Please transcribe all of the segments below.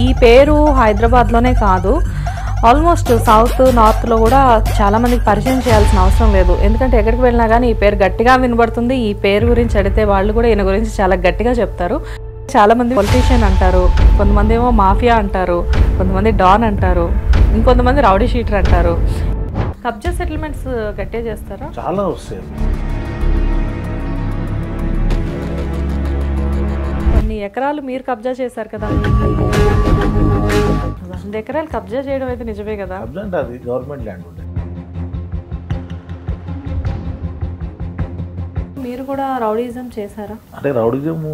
ఈ పేరు హైదరాబాద్లోనే కాదు, ఆల్మోస్ట్ సౌత్ నార్త్లో కూడా చాలామందికి పరిచయం చేయాల్సిన అవసరం లేదు. ఎందుకంటే ఎక్కడికి వెళ్ళినా కానీ ఈ పేరు గట్టిగా వినబడుతుంది. ఈ పేరు గురించి అడిగితే వాళ్ళు కూడా ఈయన గురించి చాలా గట్టిగా చెప్తారు. చాలామంది పొలిటీషియన్ అంటారు, కొంతమంది ఏమో మాఫియా అంటారు, కొంతమంది డాన్ అంటారు, ఇంకొంతమంది రౌడీ షీటర్ అంటారు. కబ్జా సెటిల్మెంట్స్ గట్టిగా చేస్తారా? చాలా వస్తాయి. కొన్ని ఎకరాలు మీరు కబ్జా చేశారు కదా, 100 ఎకరాలు కబ్జా చేయడం అయితే నిజమే కదా? కబ్జా అంటే అది గవర్నమెంట్ ల్యాండ్ ఉంటుంది. మీరు కూడా రౌడీజం చేశారా? అంటే రౌడీజము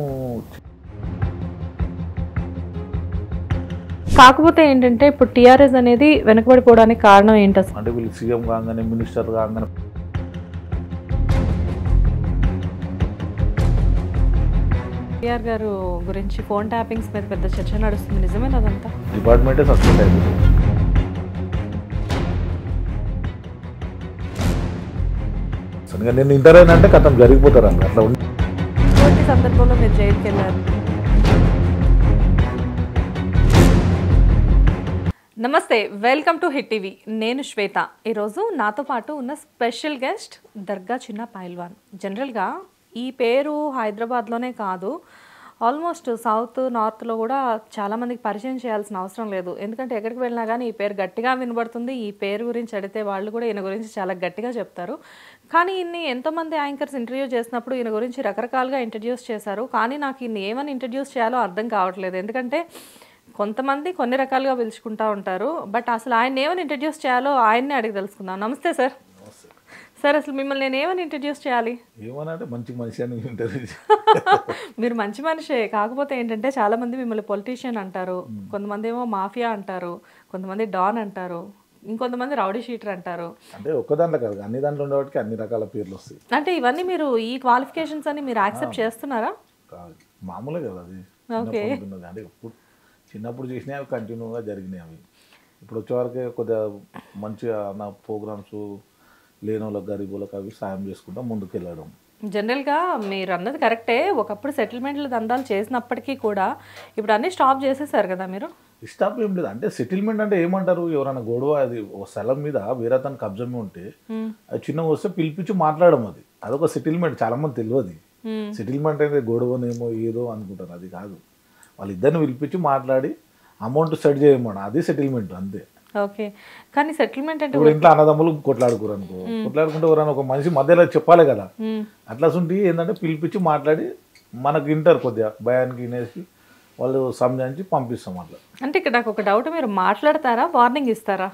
కాకపోతే ఏంటంటే ఇప్పుడు టీఆర్ఎస్ అనేది వెనకబడిపోవడానికి కారణం ఏంటి అసలు? అంటే వీళ్ళు సీఎం కాగానే మినిస్టర్ కాగానే కేఆర్ గారు గురించి ఫోన్ ట్యాపింగ్స్ మీద పెద్ద చర్చ నడుస్తుంది, నిజమేనా అదంతా? డిపార్ట్మెంటే సస్పెండ్ అయిపోతుంది. సరిగా నేను ఇంటర్ అయినంటే కథం జరిగిపోతారు అండి. అట్లా ఉంది. ఇటువంటి సందర్భంలో మీరు జైలుకి వెళ్ళారు. నమస్తే, వెల్కమ్ టు హిట్ టీవీ. నేను శ్వేత. ఈరోజు నాతో పాటు ఉన్న స్పెషల్ గెస్ట్ దర్గా చిన్న పైల్వాన్. జనరల్గా ఈ పేరు హైదరాబాద్లోనే కాదు, ఆల్మోస్ట్ సౌత్ నార్త్లో కూడా చాలామందికి పరిచయం చేయాల్సిన అవసరం లేదు. ఎందుకంటే ఎక్కడికి వెళ్ళినా కానీ ఈ పేరు గట్టిగా వినబడుతుంది. ఈ పేరు గురించి అడిగితే వాళ్ళు కూడా ఈయన గురించి చాలా గట్టిగా చెప్తారు. కానీ ఈయన్ని ఎంతోమంది యాంకర్స్ ఇంటర్వ్యూ చేసినప్పుడు ఈయన గురించి రకరకాలుగా ఇంట్రడ్యూస్ చేశారు. కానీ నాకు ఈయన్ని ఏమని ఇంట్రడ్యూస్ చేయాలో అర్థం కావట్లేదు. ఎందుకంటే కొంతమంది కొన్ని రకాలుగా పిలుచుకుంటూ ఉంటారు. బట్ అసలు ఆయన ఏమని ఇంట్రడ్యూస్ చేయాలో ఆయన్నే అడిగి తెలుసుకుందాం. నమస్తే సార్. సార్, అసలు మిమ్మల్ని నేను ఏమని ఇంట్రడ్యూస్ చేయాలి? ఏమనంటే మంచి మనిషి అని ఇంటర్వ్యూ. మీరు మంచి మనిషే, కాకపోతే ఏంటంటే చాలా మంది మిమ్మల్ని పొలిటీషియన్ అంటారు, కొంతమంది ఏమో మాఫియా అంటారు, కొంతమంది డాన్ అంటారు, ఇంకొంతమంది రౌడీ షీటర్ అంటారు. అంటే ఒక్క దాంట్లో కాదు, అన్ని దాంట్లో ఉండేవాటికి అన్ని రకాల పేర్లు వస్తాయి. అంటే ఇవన్నీ మీరు ఈ క్వాలిఫికేషన్స్ అని మీరు యాక్సెప్ట్ చేస్తున్నారా? కాదు, మామూలే కదా అది. ఓకే. అంటే చిన్నప్పుడు చేసినాయి అవి కంటిన్యూగా జరిగినాయి. అవి ఇప్పుడు వచ్చేవరకే కొద్దిగా మంచిగా నా ప్రోగ్రామ్స్ లేని వాళ్ళకి గరీబులకు అవి సాయం చేసుకుంటా ముందుకు వెళ్ళడం. జనరల్గా మీరు అన్నది కరెక్టే. ఒకప్పుడు సెటిల్మెంట్లు దందాలు చేసినప్పటికీ కూడా ఇప్పుడు అన్నీ స్టాప్ చేసేసారు కదా మీరు? స్టాప్ ఏం లేదు. అంటే సెటిల్మెంట్ అంటే ఏమంటారు, ఎవరైనా గొడవ అది ఒక స్థలం మీద వేరే తన కబ్జమే ఉంటే అది చిన్నగా వస్తే పిలిపించి మాట్లాడడం, అది అదొక సెటిల్మెంట్. చాలా మంది తెలియదు సెటిల్మెంట్ అయితే గొడవనేమో ఏదో అనుకుంటారు. అది కాదు, వాళ్ళిద్దరిని పిలిపించి మాట్లాడి అమౌంట్ సెట్ చేయమని, అది సెటిల్మెంట్ అంతే. ఓకే. కానీ సెటిల్మెంట్ అంటే ఇప్పుడు ఇంట్లో అన్నదమ్ములు కొట్లాడుకోరు అనుకో, కొట్లాడుకుంటే ఎవరైనా ఒక మనిషి మధ్యలో చెప్పాలి కదా. అట్లా సుంటి ఏంటంటే పిలిపించి మాట్లాడి మనకు వింటారు, కొద్దిగా భయానికి వినేసి వాళ్ళు సంజాయించి పంపిస్తాం అట్లా. అంటే ఇక్కడ నాకు ఒక డౌట్, మీరు మాట్లాడతారా, వార్నింగ్ ఇస్తారా?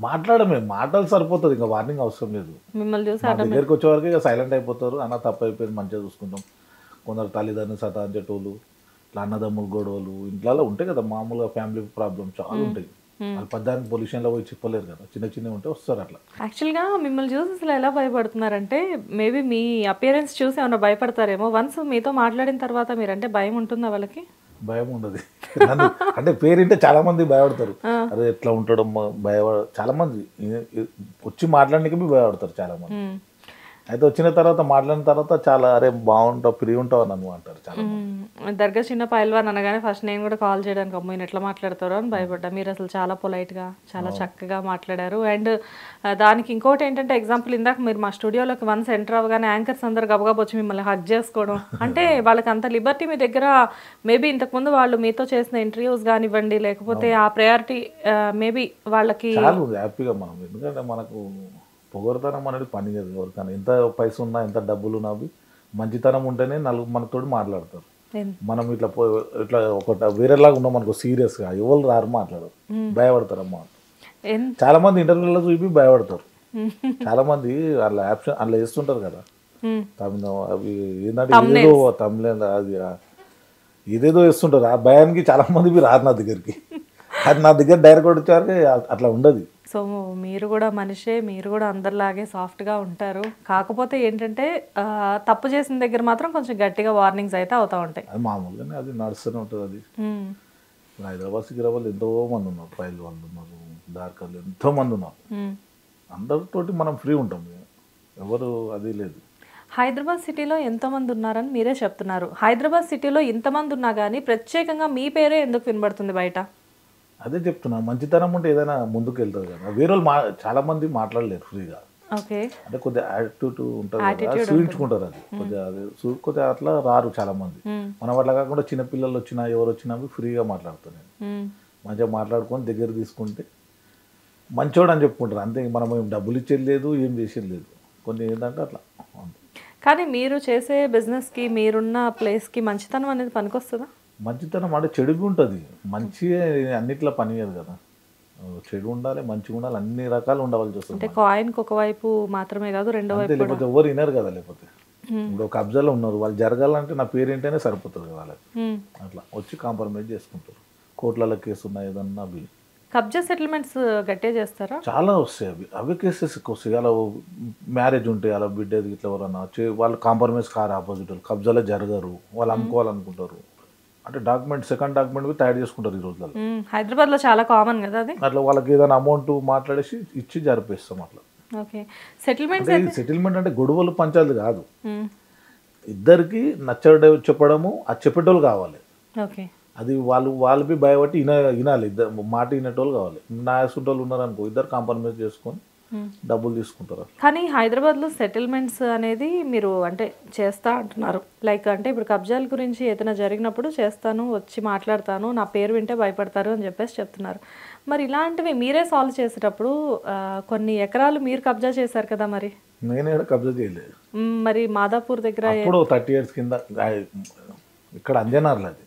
మాట్లాడమే, మాటలు సరిపోతుంది, ఇంకా వార్నింగ్ అవసరం లేదు. మిమ్మల్ని చూసి దగ్గరికి వచ్చే వరకు ఇక సైలెంట్ అయిపోతారు. అన్న తప్పు అయిపోయింది, మంచిగా చూసుకుంటాం. కొందరు తల్లిదండ్రులు సతాంచేటోళ్ళు, ఇట్లా అన్నదమ్ములు గొడవలు ఇంట్లో ఉంటాయి కదా, మామూలుగా ఫ్యామిలీ ప్రాబ్లమ్స్ చాలా ఉంటాయి. వాళ్ళు పద్దానికి పొల్యూషన్లో పోయి చెప్పలేరు కదా, చిన్న చిన్నవి ఉంటే వస్తారు అట్లా. యాక్చువల్గా మిమ్మల్ని చూసి అసలు ఎలా భయపడుతున్నారంటే, మేబీ మీ అపియరెన్స్ చూసి ఏమైనా భయపడతారేమో. వన్స్ మీతో మాట్లాడిన తర్వాత మీరంటే భయం ఉంటుందా వాళ్ళకి? భయం ఉండదు. నన్ను అంటే పేరింటే చాలా మంది భయపడతారు, అరే ఎట్లా ఉంటాడో చాలా మంది వచ్చి మాట్లాడడానికి భయపడతారు చాలా మంది. అయితే వచ్చిన తర్వాత మాట్లాడిన తర్వాత చాలా అరే బాగుంటావు, ఫ్రీ ఉంటావు అని అంటారు చాలా. దర్గా చిన్న పైల్వాన్ అనగానే ఫస్ట్ నేను కూడా కాల్ చేయడానికి అమ్మాయి ఎట్లా మాట్లాడతారో అని భయపడ్డా. మీరు అసలు చాలా పొలైట్గా చాలా చక్కగా మాట్లాడారు. అండ్ దానికి ఇంకోటి ఏంటంటే, ఎగ్జాంపుల్ ఇందాక మీరు మా స్టూడియోలోకి వన్స్ ఎంటర్ అవ్వగానే యాంకర్స్ అందరు గబగబా వచ్చి మిమ్మల్ని హగ్ చేసుకోవడం, అంటే వాళ్ళకి అంత లిబర్టీ మీ దగ్గర. మేబీ ఇంతకుముందు వాళ్ళు మీతో చేసిన ఇంటర్వ్యూస్ కానివ్వండి, లేకపోతే ఆ ప్రయారిటీ మేబీ వాళ్ళకి హ్యాపీగా మనం, ఎందుకంటే మనకు పొగరుతనం అనేది పని కదా ఎవరికైనా. ఎంత పైసా ఉన్నా, ఎంత డబ్బులు ఉన్నా, మంచితనం ఉంటేనే నలుగురు మనతో మాట్లాడతారు. మనం ఇట్లా ఇట్లా ఒక వేరేలాగా ఉన్నాం అనుకో, సీరియస్గా ఎవరు రారు, మాట్లాడరు, భయపడతారమ్మా. చాలా మంది ఇంటర్వ్యూలలో చూపి భయపడతారు. చాలా మంది అట్లా ఆప్షన్ అట్లా వేస్తుంటారు కదా, తమిళ అవి ఏంటంటే ఏదేదో తమిళ అది ఏదేదో వేస్తుంటారు. ఆ భయానికి చాలా మంది రారు నా దగ్గరికి. అది నా దగ్గర డైరెక్ట్ వచ్చారు, అట్లా ఉండదు. సో మీరు కూడా మనిషే, మీరు కూడా అందరిలాగే సాఫ్ట్గా ఉంటారు. కాకపోతే ఏంటంటే తప్పు చేసిన దగ్గర మాత్రం కొంచెం గట్టిగా వార్నింగ్స్ అయితే అవుతూ ఉంటాయి. అది మామూలుగానే అది నడుస్తూనే ఉంటుంది. అది హైదరాబాద్ సికిరాబాద్ ఎంతో మంది ఉన్నారు, పైలు వాళ్ళు ఉన్నారు, దార్కర్లు ఎంతో మంది ఉన్నారు. అందరితోటి మనం ఫ్రీ ఉంటాం, ఎవరు అది లేదు. హైదరాబాద్ సిటీలో ఎంతమంది ఉన్నారని మీరే చెప్తున్నారు. హైదరాబాద్ సిటీలో ఇంతమంది ఉన్నా కానీ ప్రత్యేకంగా మీ పేరే ఎందుకు వినబడుతుంది బయట? అదే చెప్తున్నా, మంచితనం ఉంటే ఏదైనా ముందుకు వెళ్తుంది కదా. వేరే వాళ్ళు చాలా మంది మాట్లాడలేరు ఫ్రీగా, ఓకే. అంటే కొద్దిగా యాటిట్యూడ్ ఉంటుంది కదా, చూపించుకుంటారు. అది కొద్దిగా కొద్దిగా అట్లా రారు చాలా మంది. మనం అట్లా కాకుండా చిన్నపిల్లలు వచ్చినా ఎవరు వచ్చినా ఫ్రీగా మాట్లాడుతున్నాను, మంచిగా మాట్లాడుకొని దగ్గర తీసుకుంటే మంచోడు అని చెప్పుకుంటారు అంతే. మనం ఏం డబ్బులు ఇచ్చేది లేదు, ఏం చేసేది లేదు. కొన్ని ఏంటంటే అట్లా. కానీ మీరు చేసే బిజినెస్కి, మీరున్న ప్లేస్కి మంచితనం అనేది పనికొస్తుందా? మంచితనం అంటే చెడుగా ఉంటుంది, మంచిగా అన్నిట్లో పని చేయదు కదా. చెడు ఉండాలి, మంచిగా ఉండాలి, అన్ని రకాలు ఉండవలసి వస్తుంది. అంటే కాయిన్కి ఒకవైపు మాత్రమే కాదు, రెండో వైపు. లేకపోతే ఎవరు వినరు కదా. లేకపోతే ఇప్పుడు ఒక కబ్జాలో ఉన్నారు, వాళ్ళు జరగాలంటే నా పేరు ఏంటనే సరిపోతుంది కదా వాళ్ళకి. అట్లా వచ్చి కాంప్రమైజ్ చేసుకుంటారు. కోట్లలో కేసు ఉన్నాయి ఏదన్నా. అవి కబ్జా సెటిల్మెంట్స్ గట్టిగా చేస్తారా? చాలా వస్తాయి. అవి కేసెస్ ఎక్కువ వస్తాయి. అలా మ్యారేజ్ ఉంటాయి, అలా బిడ్డ ఇట్లా ఎవరన్నా వాళ్ళు కాంప్రమైజ్ కారు, ఆపోజిట్ వాళ్ళు కబ్జాలో జరగరు, వాళ్ళు అమ్ముకోవాలనుకుంటారు. అంటే డాక్యుమెంట్, సెకండ్ డాక్యుమెంట్ తయారు చేసుకుంటారు ఈ రోజుల్లో. హైదరాబాద్లో చాలా కామన్ కదా అది. అట్లా వాళ్ళకి ఏదైనా అమౌంట్ మాట్లాడేసి ఇచ్చి జరిపేస్తాం అట్లా. ఓకే. సెటిల్మెంట్ సెటిల్మెంట్ అంటే గొడవలు పంచాలి కాదు, ఇద్దరికి నచ్చడే చెప్పడము, అది చెప్పేటోళ్ళు కావాలి. ఓకే. అది వాళ్ళకి భయపట్టి వినాలి, ఇద్దరు మాట వినేటోళ్ళు కావాలి. నా సుంటోళ్ళు ఉన్నారనుకో, ఇద్దరు కాంప్రమైజ్ చేసుకొని డబ్బులు తీసుకుంటారు. కానీ హైదరాబాద్లో సెటిల్మెంట్స్ అనేది మీరు అంటే చేస్తా అంటున్నారు, లైక్ అంటే ఇప్పుడు కబ్జాల గురించి ఏదైనా జరిగినప్పుడు చేస్తాను, వచ్చి మాట్లాడతాను, నా పేరు వింటే భయపడతారు అని చెప్పేసి చెప్తున్నారు. మరి ఇలాంటివి మీరే సాల్వ్ చేసేటప్పుడు కొన్ని ఎకరాలు మీరు కబ్జా చేశారు కదా, మరి నేనే కబ్జా చేయలేదు. మరి మాదాపూర్ దగ్గర ఇప్పుడు 30 years కింద ఇక్కడ అంజనార్లు అది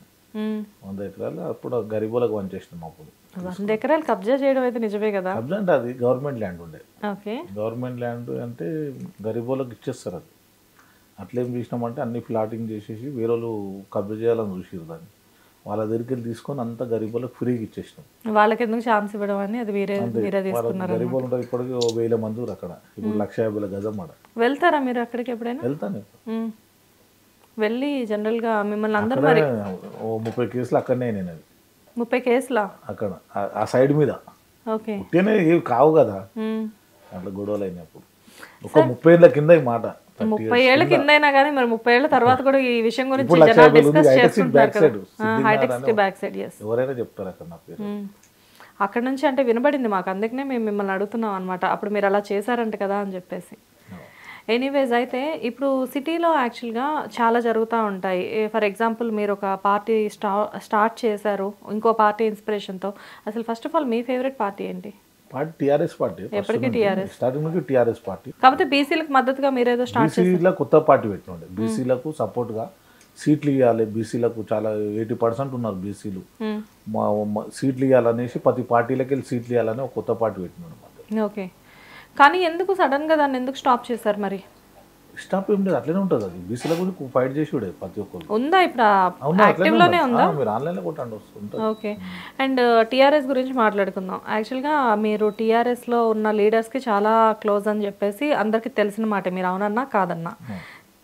100 ఎకరాలు అప్పుడు గరీబులకు పనిచేసినాం. అప్పుడు 100 ఎకరాలు కబ్జా చేయడం అయితే నిజమే కదా. కబ్జా అంటే అది గవర్నమెంట్ ల్యాండ్ ఉండే. ఓకే. గవర్నమెంట్ ల్యాండ్ అంటే గరీబులకు ఇచ్చేస్తారు. అది అట్లేం చేసినామంటే అన్ని ఫ్లాటింగ్ చేసేసి వేరే వాళ్ళు కబ్జా చేయాలని చూసారు దాన్ని. వాళ్ళ దగ్గరికి వెళ్ళి తీసుకొని అంతా గరీబులకు ఫ్రీగా ఇచ్చేసినాం. వాళ్ళకి ఎందుకు ఛాన్స్ ఇవ్వడం అని అది వేరే తీసుకున్నారు. గరీబులు ఉంటారు ఇప్పటికి 1000 మంది అక్కడ. ఇప్పుడు 150,000 గజం మాట. వెళ్తారా మీరు అక్కడికి ఎప్పుడైనా? వెళ్తాను. వెళ్ళి జనరల్గా మిమ్మల్ని అందరూ మరి 30 కేసులు అక్కడనే నేను. అది 30 కేసులా? అక్కడ ఆ సైడ్ మీద. ఓకే. పుట్టినే ఏవి కావు కదా అట్లా గొడవలు అయినప్పుడు. ఒక 30 ఏళ్ళ కింద ఈ మాట. 30 ఏళ్ళ కింద అయినా కానీ మరి 30 ఏళ్ళ తర్వాత కూడా ఈ విషయం గురించి జనాలు డిస్కస్ చేస్తుంటారు కదా. హైటెక్ సిటీ బ్యాక్ సైడ్. yes. ఎవరైనా చెప్తారు అక్కడ నా పేరు. అక్కడ నుంచి అంటే వినబడింది మాకు, అందుకనే మేము మిమ్మల్ని అడుగుతున్నాం అనమాట. అప్పుడు మీరు అలా చేశారంట కదా అని చెప్పేసి. ఎనీవేస్, అయితే ఇప్పుడు సిటీలో యాక్చువల్గా చాలా జరుగుతూ ఉంటాయి. ఫర్ ఎగ్జాంపుల్ మీరు ఒక పార్టీ స్టార్ట్ చేశారు ఇంకో పార్టీ ఇన్స్పిరేషన్తో. అసలు ఫస్ట్ ఆఫ్ ఆల్ మీ ఫేవరెట్ పార్టీ ఏంటి? Party TRS party. ఎప్పటికీ టీఆర్ఎస్. స్టార్టింగ్ నుంచి టీఆర్ఎస్ పార్టీ. కాకపోతే బీసీలకు మద్దతుగా మీరేదో స్టార్ట్ చేశారు. బీసీలకు కొత్త పార్టీ పెట్టినండి. బీసీలకు సపోర్ట్గా సీట్లు ఇవ్వాలి. బీసీలకు చాలా 80% ఉన్నారు బీసీలు. సీట్లు ఇవ్వాలనేసి ప్రతి పార్టీలకి వెళ్ళి సీట్లు ఇవ్వాలని ఒక కొత్త పార్టీ పెట్టినాడు. ఓకే. కానీ ఎందుకు సడన్గా దాన్ని ఎందుకు స్టాప్ చేశారు మరి? స్టాప్ ఏం లేదు, అట్లనే ఉంటుంది. అది బీసీల గురించి ఫైట్ చేసి ప్రతి ఒక్కరు. ఉందా ఇప్పుడు యాక్టివ్లోనే ఉందా? మీరు ఆన్లైన్లో కొట్టండి వస్తుంది. ఓకే. అండ్ టీఆర్ఎస్ గురించి మాట్లాడుకుందాం. యాక్చువల్గా మీరు టీఆర్ఎస్లో ఉన్న లీడర్స్కి చాలా క్లోజ్ అని చెప్పేసి అందరికీ తెలిసిన మాట, మీరు అవునన్నా కాదన్నా.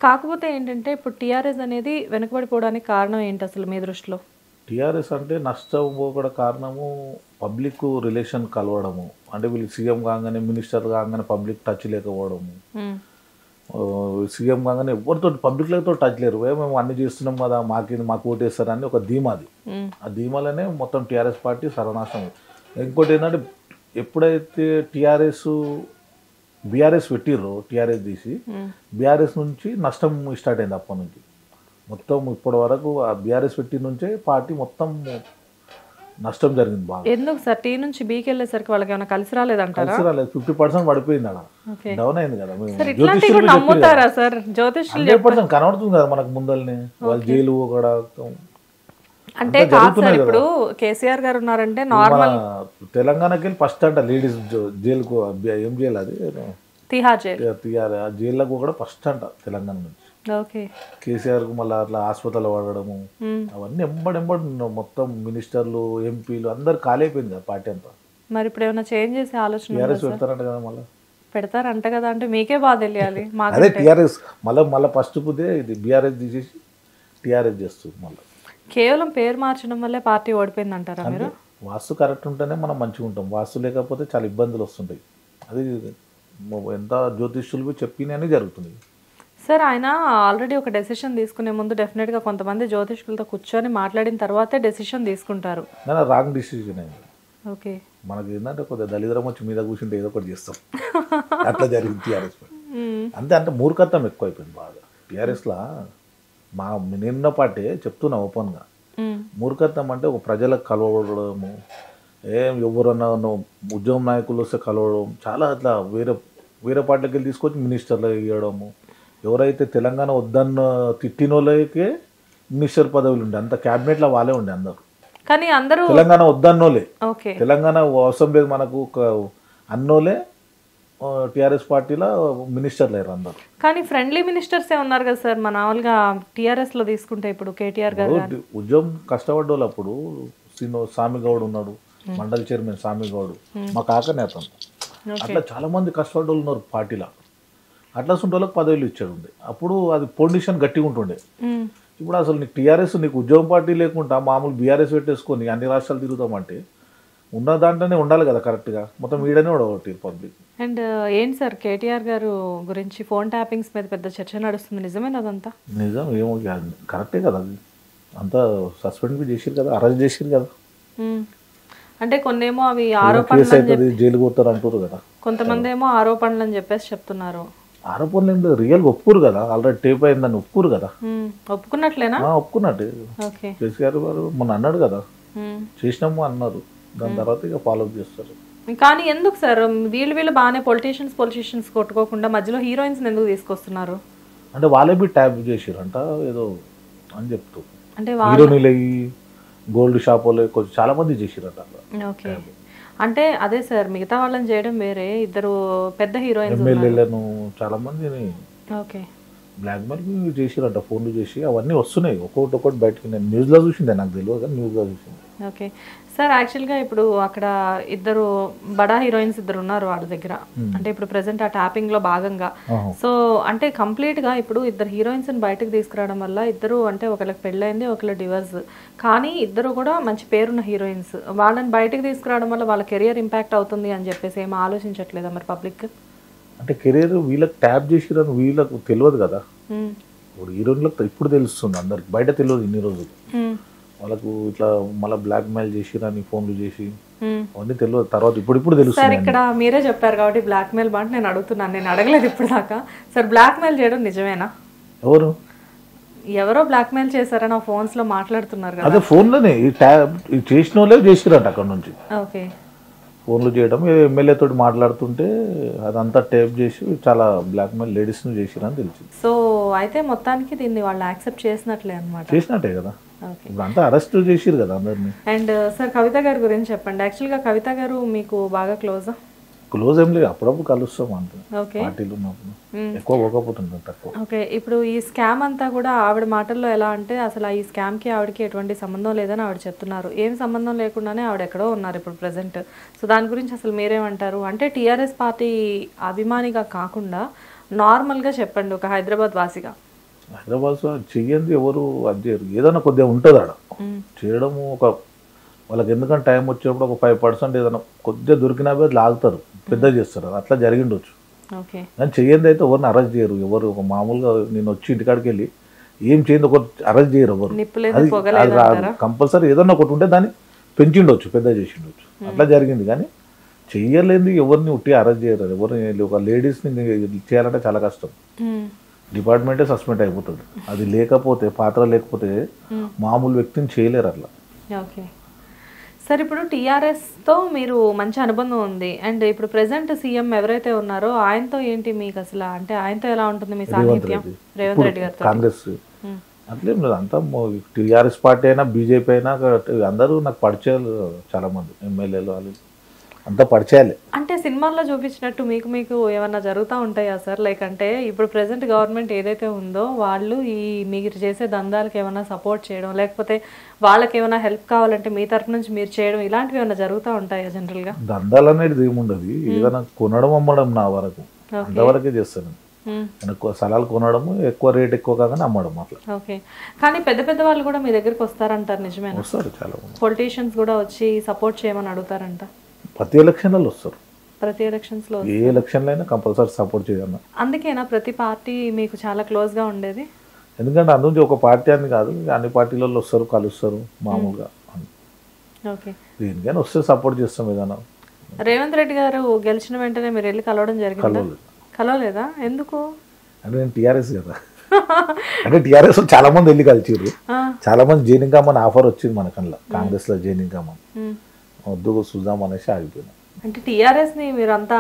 కాకపోతే ఏంటంటే ఇప్పుడు టీఆర్ఎస్ అనేది వెనుకబడిపోవడానికి కారణం ఏంటి అసలు మీ దృష్టిలో? టీఆర్ఎస్ అంటే నష్టం పోకడ కారణము పబ్లిక్ రిలేషన్ కలవడము. అంటే వీళ్ళు సీఎం కాగానే, మినిస్టర్ కాగానే పబ్లిక్ టచ్ లేకపోవడము. సీఎం కాగానే ఎవరితో పబ్లిక్లతో టచ్ లేరు. మేము అన్ని చేస్తున్నాం కదా, మాకు ఓటేస్తారని ఒక ధీమాది. ఆ ధీమాలనే మొత్తం టీఆర్ఎస్ పార్టీ సర్వనాశనం. ఇంకోటి ఏంటంటే ఎప్పుడైతే బీఆర్ఎస్ పెట్టిర్రో, టీఆర్ఎస్ తీసి బీఆర్ఎస్ నుంచి నష్టం స్టార్ట్ అయింది. అప్పటి నుంచి మొత్తం ఇప్పటి వరకు ఆ బీఆర్ఎస్ పెట్టిన నుంచే పార్టీ మొత్తం నష్టం జరిగింది బాగా. ఎందుకు సార్ టీ నుంచి బీకి వెళ్ళేసరికి వాళ్ళకి ఏమైనా కలిసి రాలేదంటారా? కలిసి రాలేదు. 50% పడిపోయింది అక్కడ, డౌన్ అయింది కదా. నమ్ముతారా సార్? జ్యోతిష్యులు 100% కనబడుతుంది కదా మనకు ముందల్ని. వాళ్ళు జైలు కూడా అంటే కాదు సార్. ఇప్పుడు కేసీఆర్ గారు ఉన్నారంటే నార్మల్ తెలంగాణకి వెళ్ళి ఫస్ట్ అంట లేడీస్ జైలుకు, ఏం జైలు అది, తిహార్ జైలు. జైళ్ళకు కూడా ఫస్ట్ అంట తెలంగాణ నుంచి. ఓకే. కేసీఆర్ కు మళ్ళీ అట్లా హాస్పిటల్ వాడడము అవన్నీ ఎంబడి మొత్తం మినిస్టర్లు, ఎంపీలు అందరు ఖాళీ అయిపోయింది కదా పార్టీ అంతా. మరి ఇప్పుడు ఏమైనా చేంజ్ చేసే ఆలోచన పెడతారంట కదా, మళ్ళీ పెడతారంట కదా. అంటే మీకే బాగా తెలియాలి. అదే టీఆర్ఎస్ మళ్ళీ ఫస్ట్ పుదే ఇది బీఆర్ఎస్ తీసేసి టీఆర్ఎస్ చేస్తుంది. మళ్ళీ కేవలం పేరు మార్చడం వల్లే పార్టీ ఓడిపోయింది అంటారా మీరు? వాస్తు కరెక్ట్ ఉంటేనే మనం మంచిగా ఉంటాం. వాస్తు లేకపోతే చాలా ఇబ్బందులు వస్తుంటాయి. అది ఎంత జ్యోతిష్యులు చెప్పినని జరుగుతుంది. సార్, ఆయన ఆల్రెడీ ఒక డెసిషన్ తీసుకునే ముందు డెఫినెట్గా కొంతమంది జ్యోతిష్కులతో కూర్చొని మాట్లాడిన తర్వాతే డెసిషన్ తీసుకుంటారు. రాంగ్ డిసిజన్ అయింది. ఓకే. మనకి ఏంటంటే కొద్దిగా దళిద్రం వచ్చి మీద కూర్చుంటే ఏదో ఒకటి చేస్తాం. అట్లా జరిగింది టీఆర్ఎస్ పార్టీ. అంతే, అంటే మూర్ఖత్వం ఎక్కువైపోయింది బాగా టీఆర్ఎస్లో. నిన్న పార్టీ చెప్తున్నా ఓపెన్గా, మూర్ఖత్వం అంటే ఒక ప్రజలకు కలవడము, ఎవరన్నా ఉద్యమ నాయకులు వస్తే కలవడం, చాలా అట్లా వేరే పార్టీకి వెళ్ళి తీసుకొచ్చి మినిస్టర్లు ఇవ్వడము. ఎవరైతే తెలంగాణ వద్దన్న తిట్టిన వాళ్ళకే మినిస్టర్ పదవులు ఉండే, అంత క్యాబినెట్లో వాళ్ళే ఉండే అందరు. కానీ అందరూ తెలంగాణ వద్దన్నోలే, తెలంగాణ అవసరం లేదు మనకు అన్నోలే టీఆర్ఎస్ పార్టీలో మినిస్టర్లు అయ్యారు అందరు. కానీ ఫ్రెండ్లీ మినిస్టర్సే ఉన్నారు కదా సార్ మన మామూలుగా టీఆర్ఎస్లో తీసుకుంటే. ఇప్పుడు కేటీఆర్ గారు ఉద్యమం కష్టపడ్డ వాళ్ళు అప్పుడు సామిగౌడ్ ఉన్నాడు, మండలి చైర్మన్ సామిగౌడ్, మా కాకనే అతను. అట్లా చాలా మంది కష్టపడ్డ వాళ్ళు ఉన్నారు పార్టీలో. అట్లా సుంటి వాళ్ళకి పదవులు ఇచ్చాడు ఉండే. అప్పుడు అది పొజిషన్ గట్టిగా ఉంటుండే. ఇప్పుడు అసలు నీకు టీఆర్ఎస్, నీకు ఉద్యమం పార్టీ లేకుండా మామూలు బీఆర్ఎస్ పెట్టేసుకొని అన్ని రాష్ట్రాలు తిరుగుతామంటే ఉన్న దాంట్లోనే ఉండాలి కదా కరెక్ట్గా. మొత్తం వీడనే ఉండవట్టి పబ్లిక్. అండ్ ఏంటి సార్ కేటీఆర్ గారు గురించి ఫోన్ ట్యాపింగ్స్ మీద పెద్ద చర్చ నడుస్తుంది, నిజమేనా అదంతా? నిజం ఏమో, కరెక్టే కదా అది. అంతా సస్పెండ్ చేసిరు కదా, అరెస్ట్ చేసిరు కదా. అంటే కొన్నేమో అవి ఆరోపణలు, జైలు పోతారు అంటారు కదా. కొంతమంది ఏమో ఆరోపణలు అని చెప్పేసి చెప్తున్నారు. ఆరోపణలు ఏంటో రియల్గా ఒప్పుకోరు కదా, ఆల్రెడీ టేప్ అయిందని ఒప్పుకోరు కదా. ఒప్పుకున్నట్లేనా? ఒప్పుకున్నట్టు. కేసీఆర్ గారు మొన్న అన్నాడు కదా, చేసినాము అన్నారు. దాని తర్వాత ఇక ఫాలోఅప్ చేస్తారు. కానీ ఎందుకు సార్ వీళ్ళు బాగానే పొలిటీషియన్స్ కొట్టుకోకుండా మధ్యలో హీరోయిన్స్ ఎందుకు తీసుకొస్తున్నారు? అంటే వాళ్ళే బి ట్యాప్ చేసిరంట ఏదో అని చెప్తూ, అంటే హీరోయిన్లు గోల్డ్ షాప్ వాళ్ళు కొంచెం చాలా మంది చేసిరంట. ఓకే, అంటే అదే సార్ మిగతా వాళ్ళని చేయడం వేరే, ఇద్దరు పెద్ద హీరోయిన్స్ ఎమ్మెల్యేలను చాలా మందిని ఓకే బ్లాక్ మెయిల్ చేసిరంట, ఫోన్లు చేసి. అవన్నీ వస్తున్నాయి ఒక్కొక్కటి బయటకి. నేను న్యూస్లో చూసిందే, నాకు తెలియదు కానీ న్యూస్లో చూసింది. ఓకే సార్, యాక్చువల్గా ఇప్పుడు అక్కడ ఇద్దరు బడా హీరోయిన్స్ ఇద్దరు ఉన్నారు వాళ్ళ దగ్గర. అంటే ఇప్పుడు ప్రెసెంట్ ఆ ట్యాపింగ్ లో భాగంగా. సో అంటే కంప్లీట్ గా ఇప్పుడు ఇద్దరు హీరోయిన్స్ బయటకు తీసుకురావడం వల్ల ఇద్దరు, అంటే ఒకళ్ళకి పెళ్ళైంది, ఒకళ్ళ డివర్స్, కానీ ఇద్దరు కూడా మంచి పేరున్న హీరోయిన్స్. వాళ్ళని బయటకు తీసుకురావడం వల్ల వాళ్ళ కెరియర్ ఇంపాక్ట్ అవుతుంది అని చెప్పేసి ఏమో ఆలోచించట్లేదా మరి పబ్లిక్? అంటే కెరీర్ వీళ్ళకి ట్యాప్ చేసిరని వీళ్ళకు తెలియదు కదా. ఇప్పుడు హీరోయిన్లకు ఇప్పుడు తెలుస్తుంది అందరికి, బయట తెలియదు ఇన్ని రోజులు. వాళ్ళకు ఇట్లా మళ్ళీ బ్లాక్ మెయిల్ చేసిరని ఫోన్లు చేసి అవన్నీ తెలియదు. తర్వాత ఇప్పుడు తెలుస్తుంది. సార్ ఇక్కడ మీరే చెప్పారు కాబట్టి బ్లాక్ మెయిల్ బాంటి నేను అడుగుతున్నాను, నేను అడగలేదు ఇప్పుడు దాకా. సార్ బ్లాక్ మెయిల్ చేయడం నిజమేనా? ఎవరో బ్లాక్ మెయిల్ చేశారని ఆ ఫోన్స్ లో మాట్లాడుతున్నారు కదా. అదే ఫోన్లోనే చేసిన వాళ్ళే చేసిరంట అక్కడ నుంచి. ఓకే, ఫోన్లు చేయడం, ఎమ్మెల్యే తోటి మాట్లాడుతుంటే అదంతా టేప్ చేసి చాలా బ్లాక్ మెయిల్ లేడీస్ని చేసిరని తెలిసింది. సో అయితే మొత్తానికి దీన్ని వాళ్ళు యాక్సెప్ట్ చేసినట్లే అనమాట. చేసినట్టే కదా, అంతా అరెస్ట్ చేసిరు కదా అందరినీ. అండ్ సార్ కవిత గారి గురించి చెప్పండి. యాక్చువల్గా కవిత గారు మీకు బాగా క్లోజా? క్లోజ్ ఏం లేదు, అప్పుడప్పుడు కలుస్తాం అంతే, పార్టీలు ఉన్నప్పుడు. ఎక్కువ పోకపోతుంటాం, తక్కువ. ఓకే, ఇప్పుడు ఈ స్కామ్ అంతా కూడా ఆవిడ మాటల్లో ఎలా అంటే అసలు ఈ స్కామ్కి ఆవిడకి ఎటువంటి సంబంధం లేదని ఆవిడ చెప్తున్నారు. ఏం సంబంధం లేకుండానే ఆవిడ ఎక్కడో ఉన్నారు ఇప్పుడు ప్రెసెంట్. సో దాని గురించి అసలు మీరేమంటారు? అంటే టీఆర్ఎస్ పార్టీ అభిమానిగా కాకుండా నార్మల్గా చెప్పండి, ఒక హైదరాబాద్ వాసిగా. హైదరాబాద్ చెయ్యండి ఎవరు అది చేయరు, ఏదైనా కొద్దిగా ఉంటుంది ఆడ చేయడము. ఒక వాళ్ళకి ఎందుకంటే టైం వచ్చినప్పుడు ఒక 5% ఏదైనా కొద్దిగా దొరికినా లాగుతారు, పెద్ద చేస్తారు. అట్లా జరిగిండొచ్చు. కానీ చెయ్యండి అయితే ఎవరిని అరెస్ట్ చేయరు. ఎవరు ఒక మామూలుగా నేను వచ్చి ఇంటికాడికి వెళ్ళి ఏం చేయండి ఒకటి అరెస్ట్ చేయరు ఎవరు. కంపల్సరీ ఏదన్నా ఒకటి ఉంటే దాన్ని పెంచిండొచ్చు, పెద్ద చేసిండొచ్చు. అట్లా జరిగింది. కానీ చెయ్యలేదు ఎవరిని ఉట్టి అరెస్ట్ చేయరు. ఎవరిని ఒక లేడీస్ని చేయాలంటే చాలా కష్టం. డిపార్ట్మెంటే సస్పెండ్ అయిపోతుంది. అది లేకపోతే, పాత్ర లేకపోతే మామూలు వ్యక్తిని చేయలేరు అట్లా. ఓకే సార్, ఇప్పుడు టీఆర్ఎస్తో మీరు మంచి అనుబంధం ఉంది. అండ్ ఇప్పుడు ప్రెసెంట్ సీఎం ఎవరైతే ఉన్నారో ఆయనతో ఏంటి మీకు అసలు, అంటే ఆయనతో ఎలా ఉంటుంది మీ సాన్నిధ్యం? రేవంత్ రెడ్డి గారితో. కాంగ్రెస్ అట్లేం లేదు, అంతా టీఆర్ఎస్ పార్టీ అయినా బీజేపీ అయినా అందరూ నాకు పరిచయాలు చాలా మంది, ఎమ్మెల్యేలు వాళ్ళు అంతా పరిచయాలే. అంటే సినిమాల్లో చూపించినట్టు మీకు ఏమన్నా జరుగుతూ ఉంటాయా సార్? లైక్ అంటే ఇప్పుడు ప్రెసెంట్ గవర్నమెంట్ ఏదైతే ఉందో వాళ్ళు ఈ మీరు చేసే దందాలకు ఏమైనా సపోర్ట్ చేయడం, లేకపోతే వాళ్ళకి ఏమైనా హెల్ప్ కావాలంటే మీ తరఫు నుంచి మీరు చేయడం, ఇలాంటివి ఏమైనా జరుగుతూ ఉంటాయా జనరల్గా? దందాలు అనేది ఏముండదు, ఏదైనా కొనడం అమ్మడం నా వరకు అంతవరకే చేస్తాను. ఎక్కువ స్థలాలు కొనడము, ఎక్కువ రేట్ ఎక్కువ కాగానే అమ్మడం అట్లా. ఓకే, కానీ పెద్ద వాళ్ళు కూడా మీ దగ్గరికి వస్తారంటారు, నిజమేనా? వస్తారు చాలా మంది. పొలిటీషియన్స్ కూడా వచ్చి సపోర్ట్ చేయమని అడుగుతారంట. ప్రతి ఎలక్షన్లలో వస్తారు, ప్రతి ఎలక్షన్స్లో, ఏ ఎలక్షన్లో అయినా కంపల్సరీ సపోర్ట్ చేయాలి. అందుకేనా ప్రతి పార్టీ మీకు చాలా క్లోజ్గా ఉండేది? ఎందుకంటే అందులో ఒక పార్టీ అని కాదు, అన్ని పార్టీలలో వస్తారు, కలుస్తారు మామూలుగా. ఓకే. దేనికైనా వస్తే సపోర్ట్ చేస్తాం ఏదైనా. రేవంత్ రెడ్డి గారు గెలిచిన వెంటనే మీరు వెళ్ళి కలవడం జరిగిందా? కలవలేదు. కలవలేదా? ఎందుకు? అంటే నేను టీఆర్ఎస్ కదా. అంటే టీఆర్ఎస్ చాలా మంది వెళ్ళి కలిసిరు, చాలా మంది జైనింగ్ కామని ఆఫర్ వచ్చింది మనకల్లా, కాంగ్రెస్ లో జైనింగ్ కామని, వద్దు చూద్దాం అనేసి ఆగిపోయినా. అంటే టీఆర్ఎస్ ని మీరు అంతా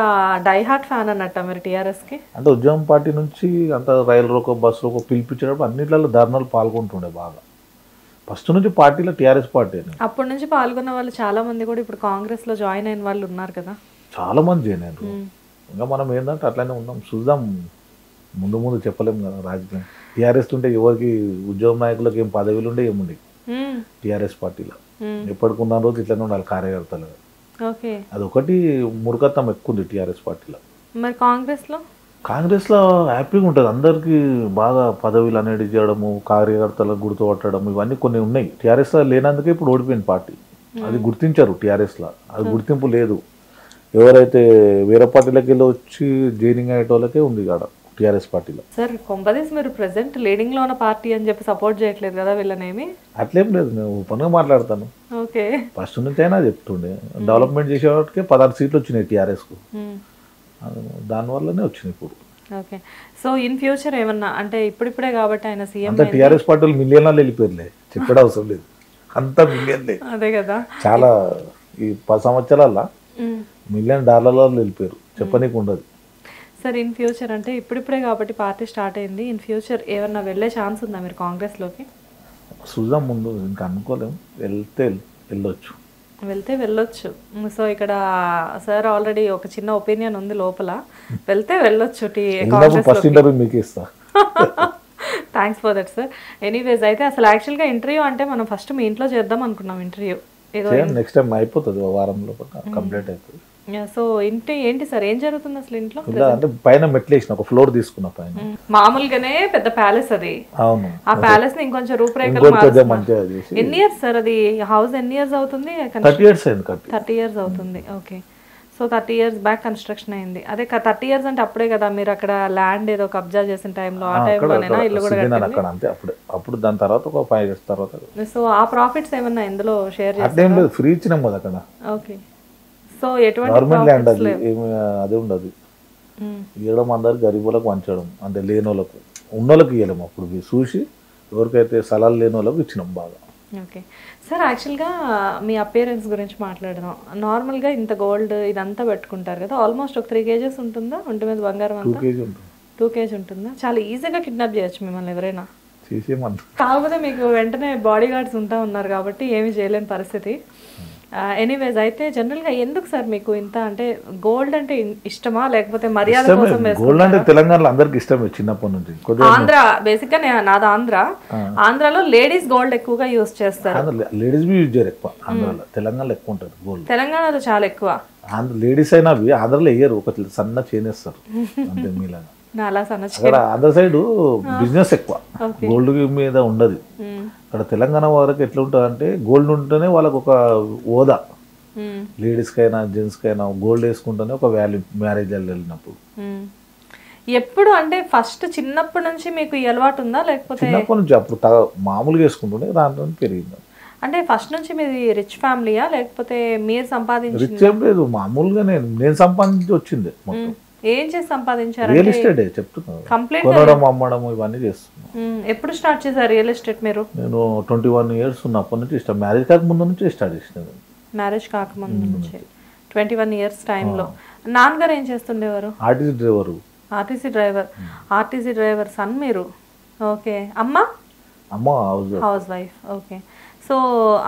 డైహార్ట్ ఫ్యాన్ అన్నట్ట మీరు టీఆర్ఎస్ కి? అంటే ఉద్యమం పార్టీ నుంచి అంత రైలు రోకో బస్సు రోకో పిలిపించేటప్పుడు అన్నిట్లలో ధర్నాలు పాల్గొంటుండే బాగా. ఫస్ట్ నుంచి పార్టీలో టీఆర్ఎస్ పార్టీ. అప్పటి నుంచి పాల్గొన్న వాళ్ళు చాలా మంది కూడా ఇప్పుడు కాంగ్రెస్ లో జాయిన్ అయిన వాళ్ళు ఉన్నారు కదా. చాలా మంది జాయిన్ అయ్యారు. ఇంకా మనం ఏంటంటే అట్లానే ఉన్నాం, చూద్దాం, ముందు ముందు చెప్పలేము కదా. రాజకీయం టీఆర్ఎస్ ఉంటే ఎవరికి ఉద్యోగ నాయకులకు ఏం పదవులు ఉండే ఏముండే టీఆర్ఎస్ పార్టీలో. ఎప్పటికున్న రోజు ఇట్లనే ఉండాలి కార్యకర్తలు. అదొకటి మూర్ఖత్వం ఎక్కువ ఉంది టీఆర్ఎస్ పార్టీలో. మరి కాంగ్రెస్ లో హ్యాపీగా ఉంటుంది, అందరికి బాగా పదవులు అనేది చేయడము, కార్యకర్తలకు గుర్తుపట్టడం, ఇవన్నీ కొన్ని ఉన్నాయి. టీఆర్ఎస్ లో లేనందుకే ఇప్పుడు ఓడిపోయింది పార్టీ. అది గుర్తించారు టీఆర్ఎస్ లో, అది గుర్తింపు లేదు. ఎవరైతే వేరే పార్టీలకు వెళ్ళి వచ్చి జైనింగ్ అయ్యేటోళ్ళకే ఉంది కాడ టీఆర్ఎస్ పార్టీలో. సార్ కొంపదీస్ మీరు ప్రెసెంట్ లీడింగ్ లో ఉన్న పార్టీ అని చెప్పి సపోర్ట్ చేయట్లేదు కదా వీళ్ళనేమి? అట్లేం లేదు, నేను ఓపెన్ గా మాట్లాడతాను. ఓకే. ఫస్ట్ నుంచి అయినా చెప్తుండే, డెవలప్మెంట్ చేసేవాటికే 16 సీట్లు వచ్చినాయి టీఆర్ఎస్ కు, దానివల్లనే వచ్చినాయి ఇప్పుడు. ఓకే. సో ఇన్ ఫ్యూచర్ ఏమన్నా అంటే ఇప్పుడిప్పుడే కాబట్టి ఆయన సీఎం, అంత టీఆర్ఎస్ పార్టీలు మిలియన్లు వెళ్ళిపోయారులే, చెప్పడం అవసరం లేదు, అంత మిలియన్లే. అదే కదా, చాలా ఈ 10 సంవత్సరాల $1 మిలియన్ వెళ్ళిపోయారు, చెప్పనీకు ఉండదు. సార్ ఇన్ ఫ్యూచర్ అంటే ఇప్పుడిప్పుడే కాబట్టి పార్టీ స్టార్ట్ అయింది, ఇన్ ఫ్యూచర్ ఏమన్నా వెళ్ళే ఛాన్స్ ఉందా మీరు కాంగ్రెస్ లోకి? చూద్దాం, ముందు ఇంకా అనుకోలేము, వెళ్తే వెళ్ళొచ్చు. సో ఇక్కడ సార్ ఆల్రెడీ ఒక చిన్న ఒపీనియన్ ఉంది లోపల, వెళ్తే వెళ్ళొచ్చు ఫస్ట్ ఇంటర్వ్యూ మీకు ఇస్తా. Thanks for that sir. Anyways అయితే అసలు యాక్చువల్గా ఇంటర్వ్యూ అంటే మనం ఫస్ట్ మీ ఇంట్లో చేద్దాం అనుకున్నాం ఇంటర్వ్యూ. నెక్స్ట్ టైం అయిపోతుంది, వారంలో కంప్లీట్ అవుతుంది. సో ఏంటి సార్ ఏం జరుగుతుంది అసలు ఇంట్లో? అంటే పైన మెట్లు వేసిన, ఒక ఫ్లోర్ తీసుకున్న పైన, మామూలుగానే పెద్ద ప్యాలెస్ అది. అవును, ఆ ప్యాలెస్ ని ఇంకొంచెం రూపురేఖలు ఎన్ని ఇయర్స్ సార్ అది హౌస్ ఎన్ని ఇయర్స్ అవుతుంది? 30 years అయింది. 30 years అవుతుంది. Okay. So 30 years back construction అయింది. అదే 30 years అంటే అప్పుడే కదా మీరు అక్కడ ల్యాండ్ ఏదో కబ్జా చేసిన టైంలో, ఆ టైంలోనేనా ఇల్లు కూడా కట్టింది? అప్పుడు దాని తర్వాత ఒక 5 years తర్వాత. సో ఆ ప్రాఫిట్స్ ఏమన్నా ఇందులో షేర్ చేస్తారు? ఫ్రీ ఇచ్చినాం కదా అక్కడ. ఓకే. సో ఎటువంటి గవర్నమెంట్ ల్యాండ్ అది, ఏమి అది ఉండదు. ఇవ్వడం అందరు గరీబులకు పంచడం, అంటే లేని వాళ్ళకు, ఉన్నోళ్ళకి ఇవ్వలేము. అప్పుడు చూసి ఎవరికైతే స్థలాలు లేని వాళ్ళకి ఇచ్చినాం బాగా. ఓకే సార్, యాక్చువల్గా మీ అపియరెన్స్ గురించి మాట్లాడదాం. నార్మల్గా ఇంత గోల్డ్ ఇదంతా పెట్టుకుంటారు కదా, ఆల్మోస్ట్ ఒక 3 kgs ఉంటుందా ఒంటి మీద బంగారం? 2 kg ఉంటుందా? చాలా ఈజీగా కిడ్నాప్ చేయొచ్చు మిమ్మల్ని ఎవరైనా. కాకపోతే మీకు వెంటనే బాడీ గార్డ్స్ ఉంటా ఉన్నారు కాబట్టి ఏమి చేయలేని పరిస్థితి. ఎనీవేస్ అయితే జనరల్గా ఎందుకు సార్ మీకు ఇంత అంటే గోల్డ్ అంటే ఇష్టమా, లేకపోతే మర్యాద కోసం? గోల్డ్ అంటే తెలంగాణలో అందరికి ఇష్టమే చిన్నప్పటి నుంచి. ఆంధ్ర బేసిక్ గా నాది ఆంధ్రాలో లేడీస్ గోల్డ్ ఎక్కువగా యూజ్ చేస్తారు. లేడీస్ యూజ్ చేయరు ఎక్కువ ఆంధ్రాలో, తెలంగాణలో ఎక్కువ ఉంటుంది గోల్డ్. తెలంగాణలో చాలా ఎక్కువ. లేడీస్ అయినా అవి ఆంధ్రాలో వేయరు, ఒక సన్న చేనేస్తారు అంతే. మీలాగా ఆంధ్ర సైడ్ బిజినెస్ ఎక్కువ, గోల్డ్ మీద ఉండదు. అక్కడ తెలంగాణ వారికి ఎట్లా ఉంటుంది అంటే గోల్డ్ ఉంటేనే వాళ్ళకి ఒక హోదా, లేడీస్ కైనా జెంట్స్ కైనా గోల్డ్ వేసుకుంటేనే ఒక వాల్యూ. మ్యారేజ్ వెళ్ళినప్పుడు ఎప్పుడు అంటే ఫస్ట్ చిన్నప్పటి నుంచి మీకు ఈ అలవాటు ఉందా, లేకపోతే? చిన్నప్పటి నుంచి, అప్పుడు మామూలుగా వేసుకుంటుండే, దాంట్లో పెరిగింది. అంటే ఫస్ట్ నుంచి మీది రిచ్ ఫ్యామిలీయా, లేకపోతే మీరు సంపాదించి? రిచ్ ఏం లేదు, మామూలుగా నేను సంపాదించి వచ్చింది మొత్తం. ఏం చేసి సంపాదించారు? రియల్ ఎస్టేట్ చెప్తున్నాను, కొనడం అమ్మడం ఇవన్నీ చేస్తున్నాను. ఎప్పుడు స్టార్ట్ చేశారు రియల్ ఎస్టేట్ మీరు? నేను 21 years ఉన్నప్పటి నుంచి ఇష్టం. మ్యారేజ్ కాకముందు నుంచి స్టార్ట్ చేసినాను. మ్యారేజ్ కాకముందు నుంచి 21 years టైంలో. నాన్నగారు ఏం చేస్తుండేవారు? RTC driver. RTC driver son మీరు. ఓకే. అమ్మ housewife. Okay. So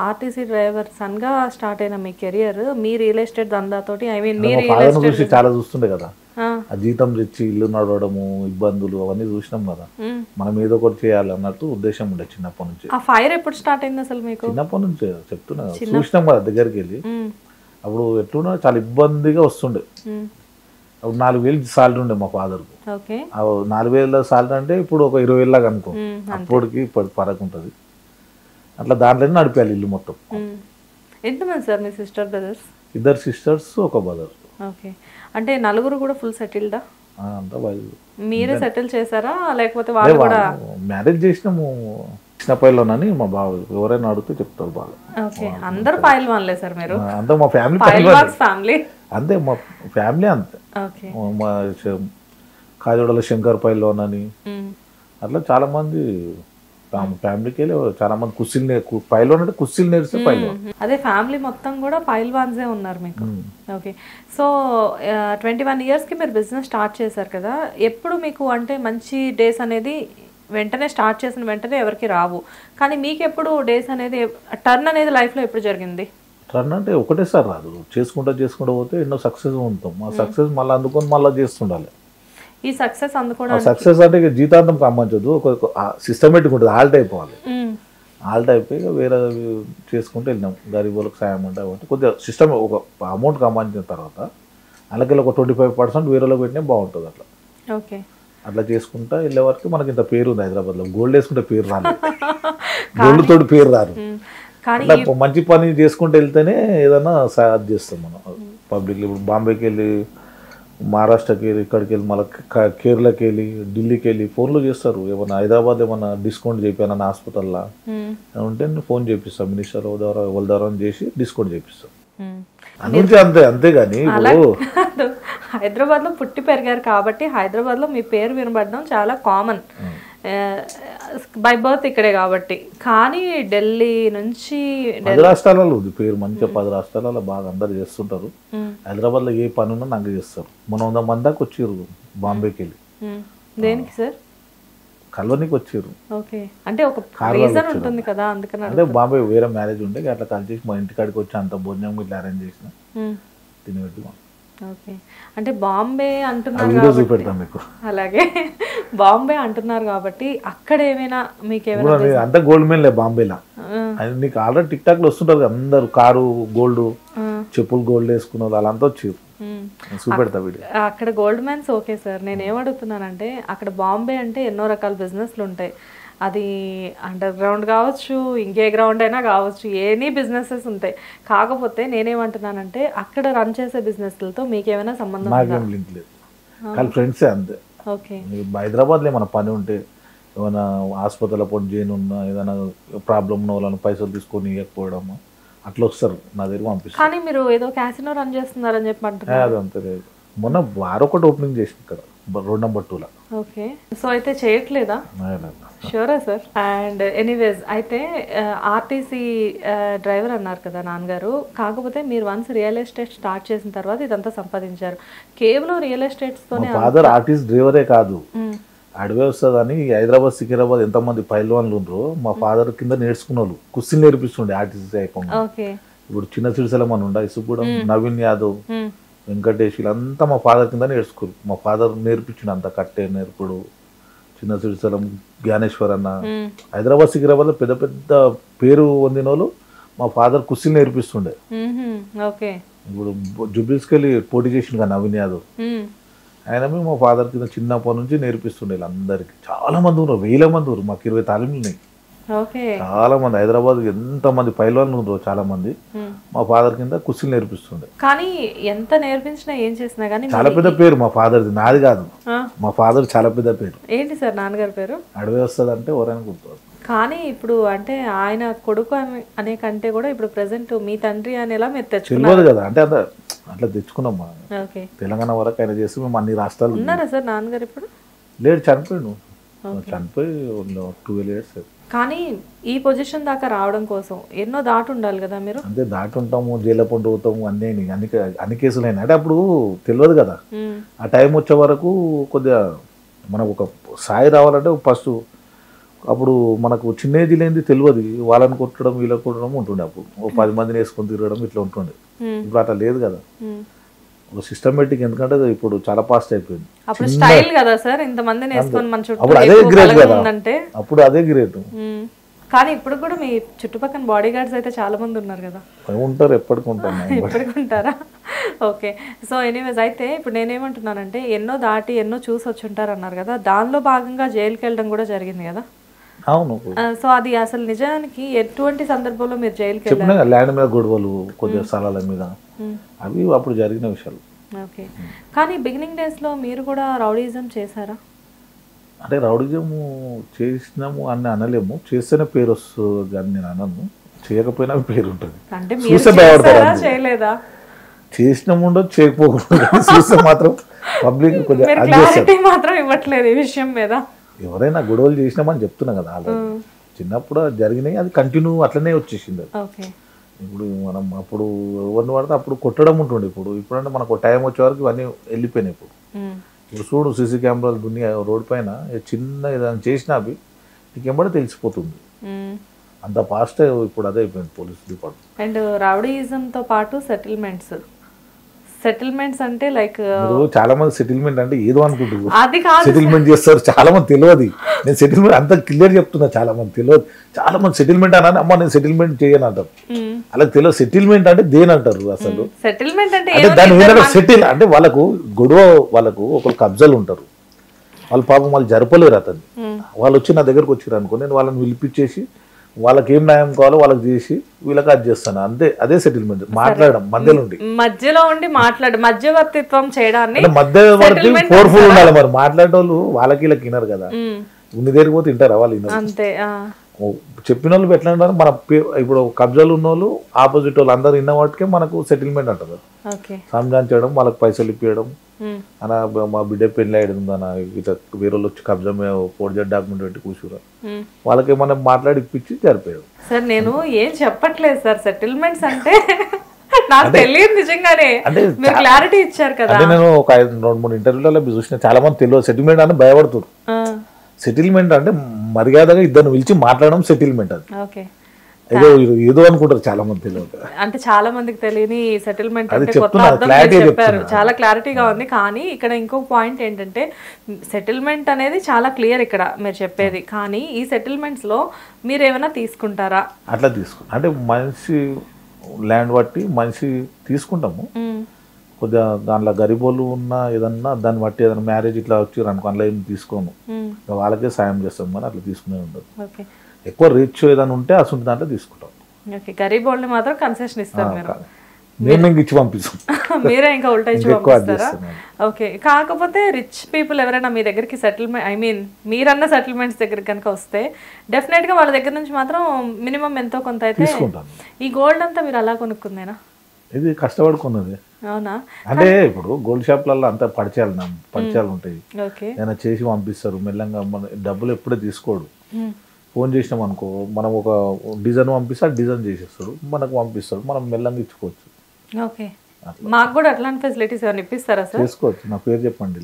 RTC driver son గా స్టార్ట్ అయిన మీ కెరియర్, మీ రియల్ ఎస్టేట్ దందాతోటి, ఐ మీన్ మీ రియల్ ఎస్టేట్ చాలా చూస్తుండే కదా, ఆ జీతం తెచ్చి ఇల్లు నడవడము, ఇబ్బందులు అవన్నీ చూసినాం కదా, మనం ఏదో ఒకటి చేయాలి అన్నట్టు ఉద్దేశం ఉండే చిన్నప్పటి నుంచి. ఆ ఫైర్ ఎప్పుడు స్టార్ట్ అయింది అసలు మీకు? చిన్నప్పటి నుంచి చెప్తున్నా, చూసినాం కదా దగ్గరికి వెళ్ళి. అప్పుడు ఎట్లున్నా చాలా ఇబ్బందిగా వస్తుండే. అప్పుడు 4,000 సాలరీ ఉండే మా ఫాదర్ కు. 4,000 సాలరీ అంటే ఇప్పుడు ఒక 20,000 లాగా అనుకో, అప్పటికి ఇప్పుడు ఫరక్ ఉంటుంది. అట్లా దాంట్లోనే నడిపేయాలి ఇల్లు మొత్తం. ఎంతమంది సార్ మీ sister brothers? 2 sisters, 1 brother. Okay. అంటే నలుగురు కూడా ఫుల్ సెటిల్డా? అంతా మీరే సెటిల్ చేశారా, లేకపోతే వాళ్ళు కూడా? మ్యారేజ్ చేసినాము, చిన్న పైల్వాన్ మా బావ, ఎవరైనా అడిగితే చెప్తారు బాగా. ఓకే, అందరు పైల్వాన్లే సార్ మీరు? అంతే మా ఫ్యామిలీ ఫ్యామిలీ అంతే, మా ఫ్యామిలీ అంతే. ఓకే, మా కాజోడల శంకర్ పైల్వాన్ అని అట్లా చాలా మంది ఫ్యామిలీకి వెళ్ళి చాలా మంది కుస్తీలు పైల్వాన్ అంటే కుస్తీలు నేర్స్తే పైల్వాన్. అదే ఫ్యామిలీ మొత్తం కూడా పైల్వాన్సే ఉన్నారు మీకు. ఓకే, సో 21 yearsకి మీరు బిజినెస్ స్టార్ట్ చేశారు కదా, ఎప్పుడు మీకు అంటే మంచి డేస్ అనేది వెంటనే స్టార్ట్ చేసిన వెంటనే ఎవరికి రావు, కానీ మీకు ఎప్పుడు డేస్ అనేది టర్న్ అనేది లైఫ్లో ఎప్పుడు జరిగింది? టర్న్ అంటే ఒకటేసారి రాదు, చేసుకుంటూ పోతే ఎన్నో సక్సెస్ ఉంటాం. ఆ సక్సెస్ మళ్ళీ అందుకొని మళ్ళీ చేస్తుండాలి. ఈ సక్సెస్ అందుకోవడం సక్సెస్ అంటే ఇక జీతాంతం కమ్మంచదు, ఒక సిస్టమేటిక్ ఉంటుంది, ఆల్ట్ అయిపోవాలి. ఆల్ట్ అయిపోయి వేరే చేసుకుంటూ వెళ్ళినాం. గరీబ్ వాళ్ళకి సాయం అంటే కొద్దిగా సిస్టమ్ ఒక అమౌంట్ కమ్మించిన తర్వాత అలాగే ఒక 25% వేరేలో పెట్టినా బాగుంటుంది. అట్లా ఓకే, అట్లా చేసుకుంటా వెళ్ళే వరకు మనకి ఇంత పేరు ఉంది హైదరాబాద్లో. గోల్డ్ వేసుకుంటే పేరు రాదు, గోల్డ్ తోటి పేరు రాదు. అట్లా మంచి పని చేసుకుంటూ వెళ్తేనే ఏదైనా సాయం చేస్తాం మనం పబ్లిక్. ఇప్పుడు బాంబేకి వెళ్ళి, మహారాష్ట్రకి వెళ్ళి, ఇక్కడికి వెళ్ళి, మళ్ళీ కేరళకి వెళ్ళి, ఢిల్లీకి వెళ్ళి ఫోన్లు చేస్తారు. ఏమన్నా హైదరాబాద్ ఏమన్నా డిస్కౌంట్ చేయాను హాస్పిటల్లో ఉంటే ఫోన్ చేపిస్తాం, మినిస్టర్ ద్వారా ఎవరి ద్వారా చేసి డిస్కౌంట్ చేపిస్తాం. అందుకే అంతేగాని ఇప్పుడు హైదరాబాద్లో పుట్టి పెరిగారు కాబట్టి హైదరాబాద్లో మీ పేరు వినబడడం చాలా కామన్, బై బర్త్ ఇక్కడే కాబట్టి. కానీ ఢిల్లీ నుంచి 10 రాష్ట్రాలలో ఉంది పేరు మంచిగా, 10 రాష్ట్రాలలో బాగా అందరు చేస్తుంటారు. హైదరాబాద్లో ఏ పని ఉన్నా నాకు చేస్తారు. మనం 100 మంది దాకా వచ్చారు బాంబేకి వెళ్ళి. దేనికి సార్? కలవనికి వచ్చారు. ఓకే, అంటే ఒక రీజన్ ఉంటుంది కదా, అందుకని. అంటే బాంబే వేరే మ్యారేజ్ ఉంటే అట్లా కలిసి మా ఇంటికాడికి వచ్చి అంత భోజనం ఇట్లా అరేంజ్ చేసిన తినేట్టు. ఓకే, అంటే బాంబే అంటున్నారు మీకు. అలాగే బాంబే అంటున్నారు కాబట్టి అక్కడ ఏమైనా మీకు ఏమైనా అంతా గోల్డ్ మెయిన్ లే బాంబేలా. నీకు ఆల్రెడీ టిక్ టాక్ లో వస్తుంటారు అందరు, కారు గోల్డ్, చెప్పులు గోల్డ్ వేసుకున్న వాళ్ళు అంతా వచ్చారు. చూపెడతా వీడియో. అక్కడ గోల్డ్ మ్యాన్స్ ఓకే సార్, నేను ఏమడుగుతున్నానంటే అక్కడ బాంబే అంటే ఎన్నో రకాల బిజినెస్లు ఉంటాయి. అది అండర్ గ్రౌండ్ కావచ్చు, ఇంకే గ్రౌండ్ అయినా కావచ్చు, ఎనీ బిజినెసెస్ ఉంటాయి. కాకపోతే నేనేమంటున్నానంటే అక్కడ రన్ చేసే బిజినెస్లతో మీకేమైనా సంబంధం? నాకేం లింక్ లేదు, కానీ ఫ్రెండ్సే అంతే. ఓకే, హైదరాబాద్లో ఏమైనా పని ఉంటే, ఏమైనా ఆసుపత్రిలో పొడి చేయను ఉన్నా, ఏదైనా ప్రాబ్లం ఉన్న వాళ్ళని పైసలు తీసుకొని ఇవ్వకపోవడం అట్లా వస్తారు నా దగ్గర పంపిస్తారు. కానీ మీరు ఏదో క్యాసినో రన్ చేస్తున్నారని చెప్పి అంటున్నారు. అది అంతే లేదు, మొన్న వారొకటి ఓపెనింగ్ చేసి ఇక్కడ రోడ్ నెంబర్ 2లో. ఓకే, సో అయితే చేయట్లేదా? షూరా సార్. అండ్ ఎనీవేస్ అయితే ఆర్టీసీ డ్రైవర్ అన్నారు కదా నాన్నగారు, కాకపోతే మీరు వన్స్ రియల్ ఎస్టేట్ స్టార్ట్ చేసిన తర్వాత ఇదంతా సంపాదించారు. కేవలం రియల్ ఎస్టేట్స్తోనే? ఫాదర్ ఆర్టీసీ డ్రైవరే కాదు, అడవే వస్తుందని హైదరాబాద్ సికింద్రాబాద్ ఎంతమంది పైల్వాన్లు ఉండరు మా ఫాదర్ కింద నేర్చుకున్న వాళ్ళు, కుస్తీలు నేర్పిస్తుండే ఆర్టీసీ చేయకుండా. ఇప్పుడు చిన్న సిరిసెల మన ఉండ ఇసుగూడెం, నవీన్ యాదవ్, వెంకటేష్, వీళ్ళంతా మా ఫాదర్ కింద నేర్చుకోరు. మా ఫాదర్ నేర్పించిండు అంత, కట్టే నేర్పుడు, చిన్న సిరిసెలం, జ్ఞానేశ్వర్ అన్న. హైదరాబాద్ సికింద్రాబాద్ లో పెద్ద పెద్ద పేరు పొందిన వాళ్ళు మా ఫాదర్ కుస్తీలు నేర్పిస్తుండే. ఇప్పుడు జుబ్లీస్కి వెళ్ళి పోటీ చేసిండు కదా నవీన్ యాదవ్, ఆయన మా ఫాదర్ కింద చిన్నప్పటి నుంచి నేర్పిస్తుండే అందరికి. చాలా మంది ఉన్నారు, 1000 మంది ఉన్నారు, మాకు 20 తాలీములు ఉన్నాయి. చాలా మంది హైదరాబాద్ ఎంత మంది పైల్వాన్లు ఉన్నారు, చాలా మంది మా ఫాదర్ కింద కుస్తీలు నేర్పిస్తుండే. కానీ ఎంత నేర్పించినా ఏం చేసినా కానీ చాలా పెద్ద పేరు మా ఫాదర్ది, నాది కాదు. మా ఫాదర్ చాలా పెద్ద పేరు. ఏంటి సార్ నాన్నగారి పేరు? అడవి వస్తుంది అంటే ఎవరైనా గుర్తు. కానీ ఇప్పుడు అంటే ఆయన కొడుకు అనే కంటే కూడా ఇప్పుడు ప్రెసెంట్ మీ తండ్రి అనేలా మీరు తెచ్చుకున్నారు కదా, అంటే అట్లా తెచ్చుకున్నాం. తెలంగాణ వరకు ఆయన చేసి మేము అన్ని రాష్ట్రాలు. ఉన్నారా సార్ నాన్నగారు ఇప్పుడు? లేడు, చనిపోయాడు. చనిపోయి 12 years. కానీ ఈ పొజిషన్ దాకా రావడం కోసం ఎన్నో దాటి ఉండాలి కదా మీరు? అంతే, దాటి ఉంటాము, జైలు పండు పోతాము, అన్ని కేసులు అయినాయి. అంటే అప్పుడు తెలియదు కదా, ఆ టైం వచ్చే వరకు కొద్దిగా మనకు ఒక స్థాయి రావాలంటే ఫస్ట్ అప్పుడు మనకు చిన్న ఏజ్ లేనిది తెలియదు, వాళ్ళని కొట్టడం వీళ్ళని కొట్టడం ఉంటుండే. అప్పుడు 10 మందిని వేసుకొని తిరగడం ఇట్లా ఉంటుండే. ఇప్పుడు అట్లా లేదు కదా, ఒక సిస్టమేటిక్. ఎందుకంటే ఇప్పుడు చాలా ఫాస్ట్ అయిపోయింది. అప్పుడు స్టైల్ కదా సార్, ఇంతమందిని వేసుకొని మన చుట్టూ అప్పుడు అదే గ్రేట్ కదా, అప్పుడు అదే గ్రేట్. కానీ ఇప్పుడు కూడా మీ చుట్టుపక్కల బాడీ గార్డ్స్ అయితే చాలా మంది ఉన్నారు కదా? ఉంటారు, ఎప్పటికి ఉంటారా? ఓకే, సో ఎనీవేస్ అయితే ఇప్పుడు నేనేమంటున్నానంటే ఎన్నో దాటి ఎన్నో చూసి వచ్చి ఉంటారు అన్నారు కదా, దానిలో భాగంగా జైలుకి వెళ్ళడం కూడా జరిగింది కదా? అవును. సో అది అసలు నిజానికి ఎటువంటి సందర్భంలో మీరు జైలుకి వెళ్ళారు? ల్యాండ్ మీద గొడవలు, కొద్దిగా స్థలాల మీద, అవి అప్పుడు జరిగిన విషయాలు. ఓకే, కానీ బిగినింగ్ డేస్ లో మీరు కూడా రౌడీజం చేశారా? అంటే రౌడిజము చేసినాము అని అనలేము, చేస్తేనే పేరు వస్తుంది కానీ నేను అనను, చేయకపోయినా పేరు ఉంటుంది. అంటే చూస్తే భయపడతారు. చేయలేదా? చేసినాము ఉండదు, చేయకపోకుండా చూస్తే మాత్రం పబ్లిక్ కొంచెం క్లారిటీ మాత్రం ఇవ్వట్లేదు ఈ విషయం మీద. ఎవరైనా గొడవలు చేసినామని చెప్తున్నా కదా ఆల్రెడీ. చిన్నప్పుడు జరిగినాయి, అది కంటిన్యూ అట్లనే వచ్చేసింది. ఇప్పుడు మనం అప్పుడు ఎవరిని పడితే అప్పుడు కొట్టడం ఉంటుండే. ఇప్పుడంటే మనకు టైం వచ్చే వరకు ఇవన్నీ వెళ్ళిపోయినాయి. ఇప్పుడు చూడు సీసీ కెమెరాలు దునియా రోడ్ పైన చిన్న ఏదైనా చేసినా అవి నీకు ఎంబడే తెలిసిపోతుంది. అంత ఫాస్ట్ ఇప్పుడు అదే అయిపోయింది పోలీస్ డిపార్ట్మెంట్. అండ్ రౌడీయిజంతో పాటు సెటిల్మెంట్స్ అంటే లైక్ చాలా మంది సెటిల్మెంట్ అంటే ఏదో అనుకుంటున్నారు, అది కాదు సెటిల్మెంట్ చేస్తారు. చాలా మంది తెలియదు. నేను సెటిల్మెంట్ అంత క్లియర్ చెప్తున్నా, చాలా మంది తెలియదు. చాలా మంది సెటిల్మెంట్ అన్నా అమ్మ నేను సెటిల్మెంట్ చేయను అంటారు. అలా తెలియదు సెటిల్మెంట్ అంటే దేని అంటారు అసలు. సెటిల్మెంట్ అంటే దాని ఏంటంటే సెటిల్ అంటే వాళ్ళకు గొడవ, వాళ్ళకు ఒకరు కబ్జాలు ఉంటారు, వాళ్ళు పాపం వాళ్ళు జరపలేరు అతన్ని. వాళ్ళు వచ్చి నా దగ్గరకు వచ్చారు అనుకో, నేను వాళ్ళని పిలిపించేసి వాళ్ళకి ఏం న్యాయం కావాలో వాళ్ళకి చేసి వీళ్ళకి అది చేస్తాను అంతే. అదే సెటిల్మెంట్. మాట్లాడడం మధ్యలో ఉండి మధ్యవర్తిత్వం చేయడాన్ని మధ్యవర్తి ఫోర్ఫుల్ ఉండాలి. మరి మాట్లాడేటోళ్ళు వాళ్ళకి వీళ్ళకి వినరు కదా, ఉన్ని దగ్గరికి పోతే వింటారా వాళ్ళు? అంతే. చెప్పిన వాళ్ళు ఎట్లా అంటారు, మన ఇప్పుడు కబ్జాలు ఉన్న వాళ్ళు ఆపోజిట్ వాళ్ళు అందరు విన్న వాటికే మనకు సెటిల్మెంట్ అంటారు. సంజాన్ చేయడం, వాళ్ళకి పైసలు ఇప్పించడం, అలా మా బిడ్డ పెళ్ళి అయ్యిందన్న ఇట్లా వేరే వాళ్ళు వచ్చి కబ్జా ఫోర్జెడ్ డాక్యుమెంట్ పెట్టి కూర్చురా, వాళ్ళకి మనం మాట్లాడి ఇప్పించి జరిపేయడం. సార్ నేను ఏం చెప్పట్లేదు సార్, సెటిల్మెంట్స్ అంటే నాకు తెలియదు నిజంగానే, మీరు క్లారిటీ ఇచ్చారు కదా. అంటే నేను ఒక 2-3 ఇంటర్వ్యూలలో చూసిన చాలా మంది తెలియదు సెటిల్మెంట్ అని భయపడుతున్నారు. సెటిల్మెంట్ అంటే మర్యాదగా ఇద్దరు పిలిచి మాట్లాడడం సెటిల్మెంట్. అది ఏదో అనుకుంటారు చాలా మంది తెలియదు. అంటే చాలా మందికి తెలియని సెటిల్మెంట్ అంటే కొత్త అర్థం చెప్పారు, చాలా క్లారిటీగా ఉంది. కానీ ఇక్కడ ఇంకొక పాయింట్ ఏంటంటే సెటిల్మెంట్ అనేది చాలా క్లియర్ ఇక్కడ మీరు చెప్పేది. కానీ ఈ సెటిల్మెంట్స్ లో మీరు ఏమైనా తీసుకుంటారా? అట్లా తీసుకుంటాం అంటే మనిషి ల్యాండ్ బట్టి మనిషి తీసుకుంటాము. కొద్దిగా దాంట్లో గరీబోళ్ళు ఉన్న ఏదన్నా దాన్ని బట్టి ఏదైనా మ్యారేజ్ ఇట్లా వచ్చారు అనుకో, అందులో ఏం తీసుకోను, వాళ్ళకే సాయం చేస్తాం. కానీ అట్లా తీసుకునే ఉండదు. ఎక్కువ రిచ్ ఏదైనా ఉంటే అసలు దాంట్లో తీసుకుంటాం. గరీబ్ వాళ్ళని మాత్రం కన్సెషన్ ఇస్తారు మేము ఇచ్చి పంపిస్తాం, మీరే ఇంకా ఉల్టా ఇచ్చి పంపిస్తారా? ఓకే. కాకపోతే రిచ్ పీపుల్ ఎవరైనా మీ దగ్గరికి సెటిల్మెంట్ మీరన్న సెటిల్మెంట్స్ దగ్గరికి కనుక వస్తే డెఫినెట్ గా వాళ్ళ దగ్గర నుంచి మాత్రం మినిమం ఎంతో కొంత అయితే ఈ గోల్డ్ అంతా మీరు అలా కొనుక్కుందేనా? ఇది కష్టపడుకున్నది. అవునా? అంటే ఇప్పుడు గోల్డ్ షాప్లలో అంతా పరిచయాలు ఉంటాయి, ఏమైనా చేసి పంపిస్తారు మెల్లంగా. మన డబ్బులు ఎప్పుడే తీసుకోడు. ఫోన్ చేసినాం అనుకో, మనం ఒక డిజైన్ పంపిస్తే డిజైన్ చేసేస్తాడు, మనకు పంపిస్తాడు, మనం మెల్లంగా ఇచ్చుకోవచ్చు. ఓకే. మాకు కూడా అట్లాంటి ఫెసిలిటీస్ ఏమైనా ఇప్పిస్తారా సార్? చేసుకోవచ్చు. నా పేరు చెప్పండి.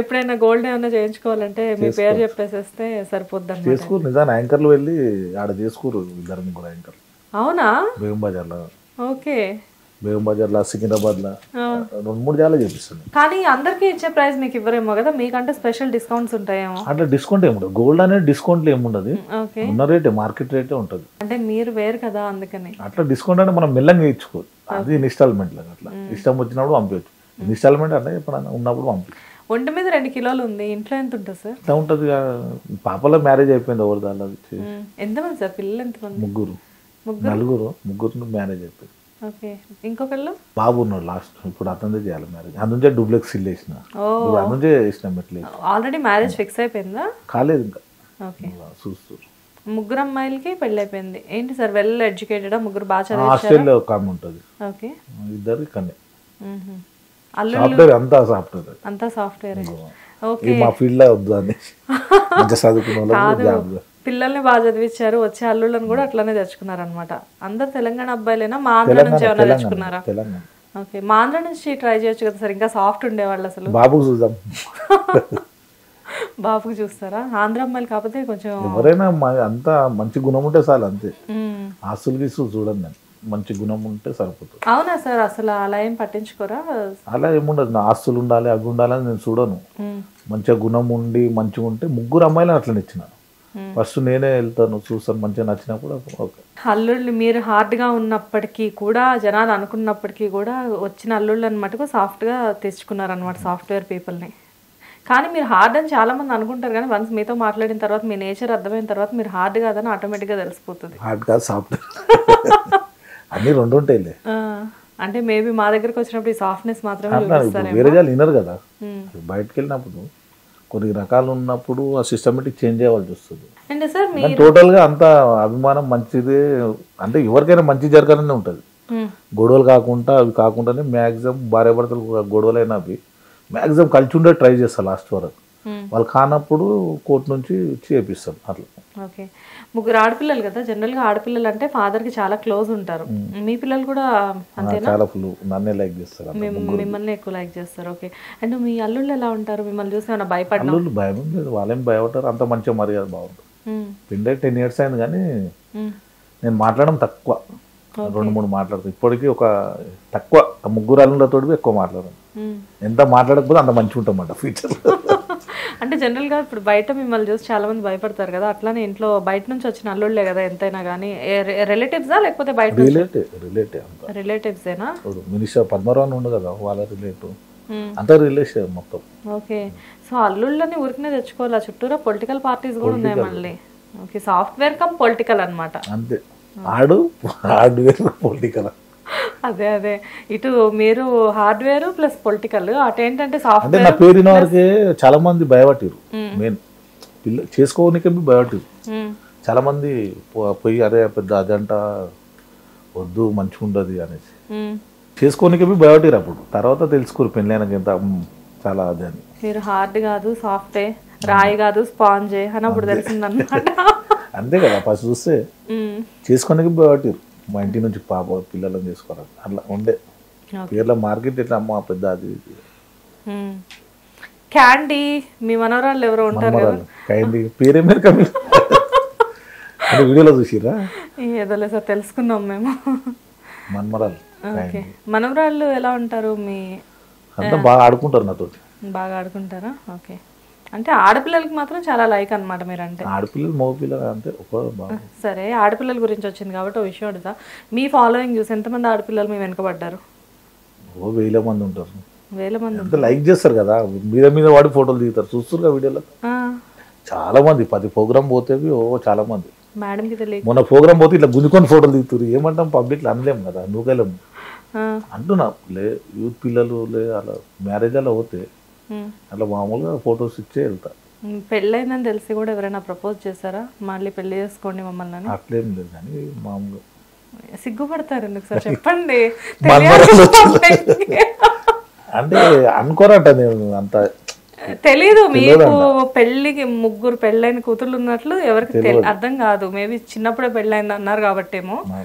ఎప్పుడైనా గోల్డ్ ఏమైనా చేయించుకోవాలంటే మీ పేరు చెప్పేసేస్తే సరిపోద్ది. చేసుకోరు. నిజాన్ని యాంకర్లు వెళ్ళి ఆడ చేసుకోరు, 2-3 యాంకర్లు. అవునా? బేగం బజార్లో. ఓకే. బేగం బజార్లో, సికింద్రాబాద్లో 2-3 జాగాలో చేపిస్తుంది. కానీ అందరికీ ఇచ్చే ప్రైస్ మీకు ఇవ్వరేమో కదా, మీకంటే స్పెషల్ డిస్కౌంట్స్ ఉంటాయేమో. అట్లా డిస్కౌంట్ ఏముండదు. గోల్డ్ అనేది డిస్కౌంట్లు ఏముండదు, ఉన్న రేటే మార్కెట్ రేటే ఉంటుంది. అంటే మీరు వేరు కదా అందుకని. అట్లా డిస్కౌంట్ అంటే మనం మెల్లంగా ఇచ్చుకోవచ్చు. అది ఇన్స్టాల్మెంట్ లాగా, అట్లా ఇష్టం వచ్చినప్పుడు పంపించచ్చు. ఇన్స్టాల్మెంట్ అంటే ఎప్పుడైనా ఉన్నప్పుడు పంపించు. ఒంటి మీద 2 కిలోలు ఉంది, ఇంట్లో ఎంత ఉంటుంది సార్? ఎంత ఉంటుంది? పాపలో మ్యారేజ్ అయిపోయింది. ఎవరు దాని ఎంతమంది సార్ పిల్లలు? ఎంతమంది? ముగ్గురు మ్యారేజ్ అయిపోయింది. ఓకే. ఇంకొకళ్ళు బాబు ఉన్నాడు లాస్ట్. ఇప్పుడు అతనిదే చేయాలి మ్యారేజ్. అందుకే డూప్లెక్స్ ఇల్లు వేసిన, అందుకే వేసిన. ఆల్రెడీ మ్యారేజ్ ఫిక్స్ అయిపోయిందా? కాలేదు ఇంకా. ఓకే. చూస్తారు. 3 అమ్మాయిలకి పెళ్లి అయిపోయింది. ఏంటి సార్ వెల్ ఎడ్యుకేటెడ్? 3 బాగా చదివారు? హాస్టల్లో ఒక ఆమె ఉంటుంది. ఓకే. 2 కన్నే. సాఫ్ట్వేర్ అంతా సాఫ్ట్వేర్. ఓకే. మా ఫీల్డ్ లో వద్దు అని చదువుకున్న పిల్లల్ని బాగా చదివించారు, వచ్చే అల్లుళ్ళని కూడా అట్లానే తెచ్చుకున్నారు అనమాట. అందరు తెలంగాణ అబ్బాయిలేనా? మా ఆంధ్ర నుంచి ఏమైనా తెచ్చుకున్నారా? ఓకే. మా ఆంధ్ర నుంచి ట్రై చేయొచ్చు కదా సార్, ఇంకా సాఫ్ట్ ఉండేవాళ్ళు. అసలు బాబుకు చూద్దాం. బాబుకు చూస్తారా? ఆంధ్ర అమ్మాయిలు కాకపోతే కొంచెం ఎవరైనా అంతా మంచి గుణం ఉంటే చాలు, అంతే. ఆస్తులకి చూడండి, మంచి గుణం ఉంటే సరిపోతుంది. అవునా సార్? అసలు అలా ఏం పట్టించుకోరా? అలా ఏముండదు. నా ఆస్తులు ఉండాలి, అవి ఉండాలని నేను చూడను. మంచిగా గుణం ఉండి మంచిగా ఉంటే 3 అమ్మాయిలను అట్లా ఇచ్చిన. ఫస్ట్ నేనే వెళ్తాను, చూస్తాను, మంచిగా నచ్చినప్పుడు ఓకే. అల్లుళ్ళు మీరు హార్డ్గా ఉన్నప్పటికీ కూడా, జనాలు అనుకున్నప్పటికీ కూడా వచ్చిన అల్లుళ్ళని మటుకు సాఫ్ట్గా తెచ్చుకున్నారనమాట, సాఫ్ట్వేర్ పీపుల్ని. కానీ మీరు హార్డ్ అని చాలా మంది అనుకుంటారు, కానీ వన్స్ మీతో మాట్లాడిన తర్వాత మీ నేచర్ అర్థమైన తర్వాత మీరు హార్డ్ కాదని ఆటోమేటిక్గా తెలిసిపోతుంది. హార్డ్ కాదు, సాఫ్ట్, అన్ని 2 ఉంటాయి. అంటే మేబీ మా దగ్గరకు వచ్చినప్పుడు ఈ సాఫ్ట్నెస్ మాత్రమే చూపిస్తారు. వేరే జాలు వినరు కదా, బయటకు వెళ్ళినప్పుడు కొన్ని రకాలు ఉన్నప్పుడు ఆ సిస్టమేటిక్ చేంజ్ అవ్వాల్సి వస్తుంది. అండ్ సార్ కానీ టోటల్గా అంత అభిమానం మంచిదే, అంటే ఎవరికైనా మంచి జరగాలనే ఉంటుంది. గొడవలు కాకుండా అవి కాకుండానే మ్యాక్సిమం భార్యాభర్తలు గొడవలైనా అవి మ్యాక్సిమం కలిసి ఉండే ట్రై చేస్తారు లాస్ట్ వరకు. వాళ్ళు కానప్పుడు కోర్టు నుంచి చేపిస్తారు అట్లా. ఓకే, ముగ్గురు ఆడపిల్లలు కదా, జనరల్గా ఆడపిల్లలు అంటే ఫాదర్కి చాలా క్లోజ్ ఉంటారు. మీ పిల్లలు కూడా అంతేనా? చాలా ఫుల్ నన్నే లైక్ చేస్తారు, మిమ్మల్ని ఎక్కువ లైక్ చేస్తారు. ఓకే, అండ్ మీ అల్లుళ్ళు ఎలా ఉంటారు? మిమ్మల్ని చూసి ఏమైనా భయపడ్డా? అల్లుళ్ళు భయం లేదు, వాళ్ళేం భయపడతారు, అంత మంచిగా మర్యాద బాగుంటుంది. పిండే 10 years అయింది కానీ నేను మాట్లాడడం తక్కువ, 2-3 మాట్లాడతాను ఇప్పటికీ. ఒక తక్కువ ముగ్గురు అల్లుళ్ళతో ఎక్కువ మాట్లాడను. ఎంత మాట్లాడకపోతే అంత మంచిగా ఉంటామన్నమాట ఫ్యూచర్లో. అంటే జనరల్గా ఇప్పుడు బయట మిమ్మల్ని చూసి చాలా మంది భయపడతారు కదా, అట్లానే ఇంట్లో బయట నుంచి వచ్చిన అల్లుళ్ళే కదా ఎంతైనా కానీ. రిలేటివ్సా లేకపోతే బయట? రిలేటివ్సేనా? మినిస్టర్ పద్మరావు ఉండు కదా, వాళ్ళ రిలేటివ్ అంతా రిలేషన్ మొత్తం. ఓకే, సో అల్లుళ్ళని ఊరికనే తెచ్చుకోవాలా? చుట్టూరా పొలిటికల్ పార్టీస్ కూడా ఉన్నాయి మళ్ళీ. ఓకే, సాఫ్ట్వేర్ కమ్ పొలిటికల్ అనమాట. అంతే, హార్డ్వేర్ పొలిటికల్. అదే అదే, ఇటు మీరు హార్డ్వేర్ ప్లస్ పొలిటికల్, అటేంటంటే సాఫ్ట్వేర్. నా పేరున వరకే చాలా మంది భయపట్టారు, మెయిన్ పిల్ల చేసుకోవడానికి భయపట్టారు చాలా మంది. పోయి అరే పెద్ద అదంట వద్దు మంచిగా ఉండదు అనేసి చేసుకోనికి భయపట్టారు. అప్పుడు తర్వాత తెలుసుకోరు పెళ్ళైనాక ఎంత చాలా అదే అని. మీరు హార్డ్ కాదు సాఫ్టే, రాయి కాదు స్పాంజే అని అప్పుడు తెలిసిందన్నమాట. అంతే కదా, ఫస్ట్ చూస్తే చేసుకోనికి భయపట్టారు. మా ఇంటి నుంచి పాప పిల్లలను చేసుకోవాలి అట్లా ఉండే పేర్ల మార్కెట్ ఎట్లా అమ్మ పెద్ద అది. క్యాండీ మీ మనవరాళ్ళు ఎవరో ఉంటారు కదా, క్యాండీ పేరే మీరు కమి వీడియోలో చూసిరా? ఏదోలే సార్, తెలుసుకున్నాం మేము. మనమరాలు. ఓకే, మనవరాళ్ళు ఎలా ఉంటారు? మీ అంతా బాగా ఆడుకుంటారు నాతో. బాగా ఆడుకుంటారా? ఓకే, అంటే ఆడపిల్లలకి మాత్రం చాలా లైక్ అనమాట మీరంటే. ఆడపిల్లలు మగపిల్లలు అంటే ఒక. సరే, ఆడపిల్లల గురించి వచ్చింది కాబట్టి ఒక విషయం అడుగుతా. మీ ఫాలోయింగ్ చూసి ఎంతమంది ఆడపిల్లలు మీ వెనకబడ్డారు? 1000 మంది ఉంటారు. 1000 మంది అంతా లైక్ చేస్తారు కదా, మీద మీద వాడి ఫోటోలు దిగుతారు, చూస్తారు వీడియోలో చాలా మంది. 10 ప్రోగ్రామ్ పోతేవి చాలా మంది. మేడంకి తెలియదు, మొన్న ప్రోగ్రామ్ పోతే ఇట్లా గుంజుకొని ఫోటోలు దిగుతారు. ఏమంటాం పబ్లిక్ అనలేము కదా, నువ్వుకెళ్ళము అంటున్నా. యూత్ పిల్లలు అలా మ్యారేజ్ అలా పోతే అట్లా మామూలుగా ఫొటోస్ ఇచ్చే వెళ్తా. పెళ్ళైందని తెలిసి కూడా ఎవరైనా ప్రపోజ్ చేశారా మళ్ళీ పెళ్లి చేసుకోండి మమ్మల్ని? అట్లేం లేదు కానీ మామూలుగా సిగ్గుపడతారు ఎందుకు సార్ చెప్పండి. అంటే అనుకోరట, నేను అంత తెలీదు మీకు. పెళ్లికి ముగ్గురు పెళ్ళైన కూతుర్లు ఉన్నట్లు ఎవరికి అర్థం కాదు. మేబీ చిన్నప్పుడే పెళ్ళైంది అన్నారు కాబట్టేమో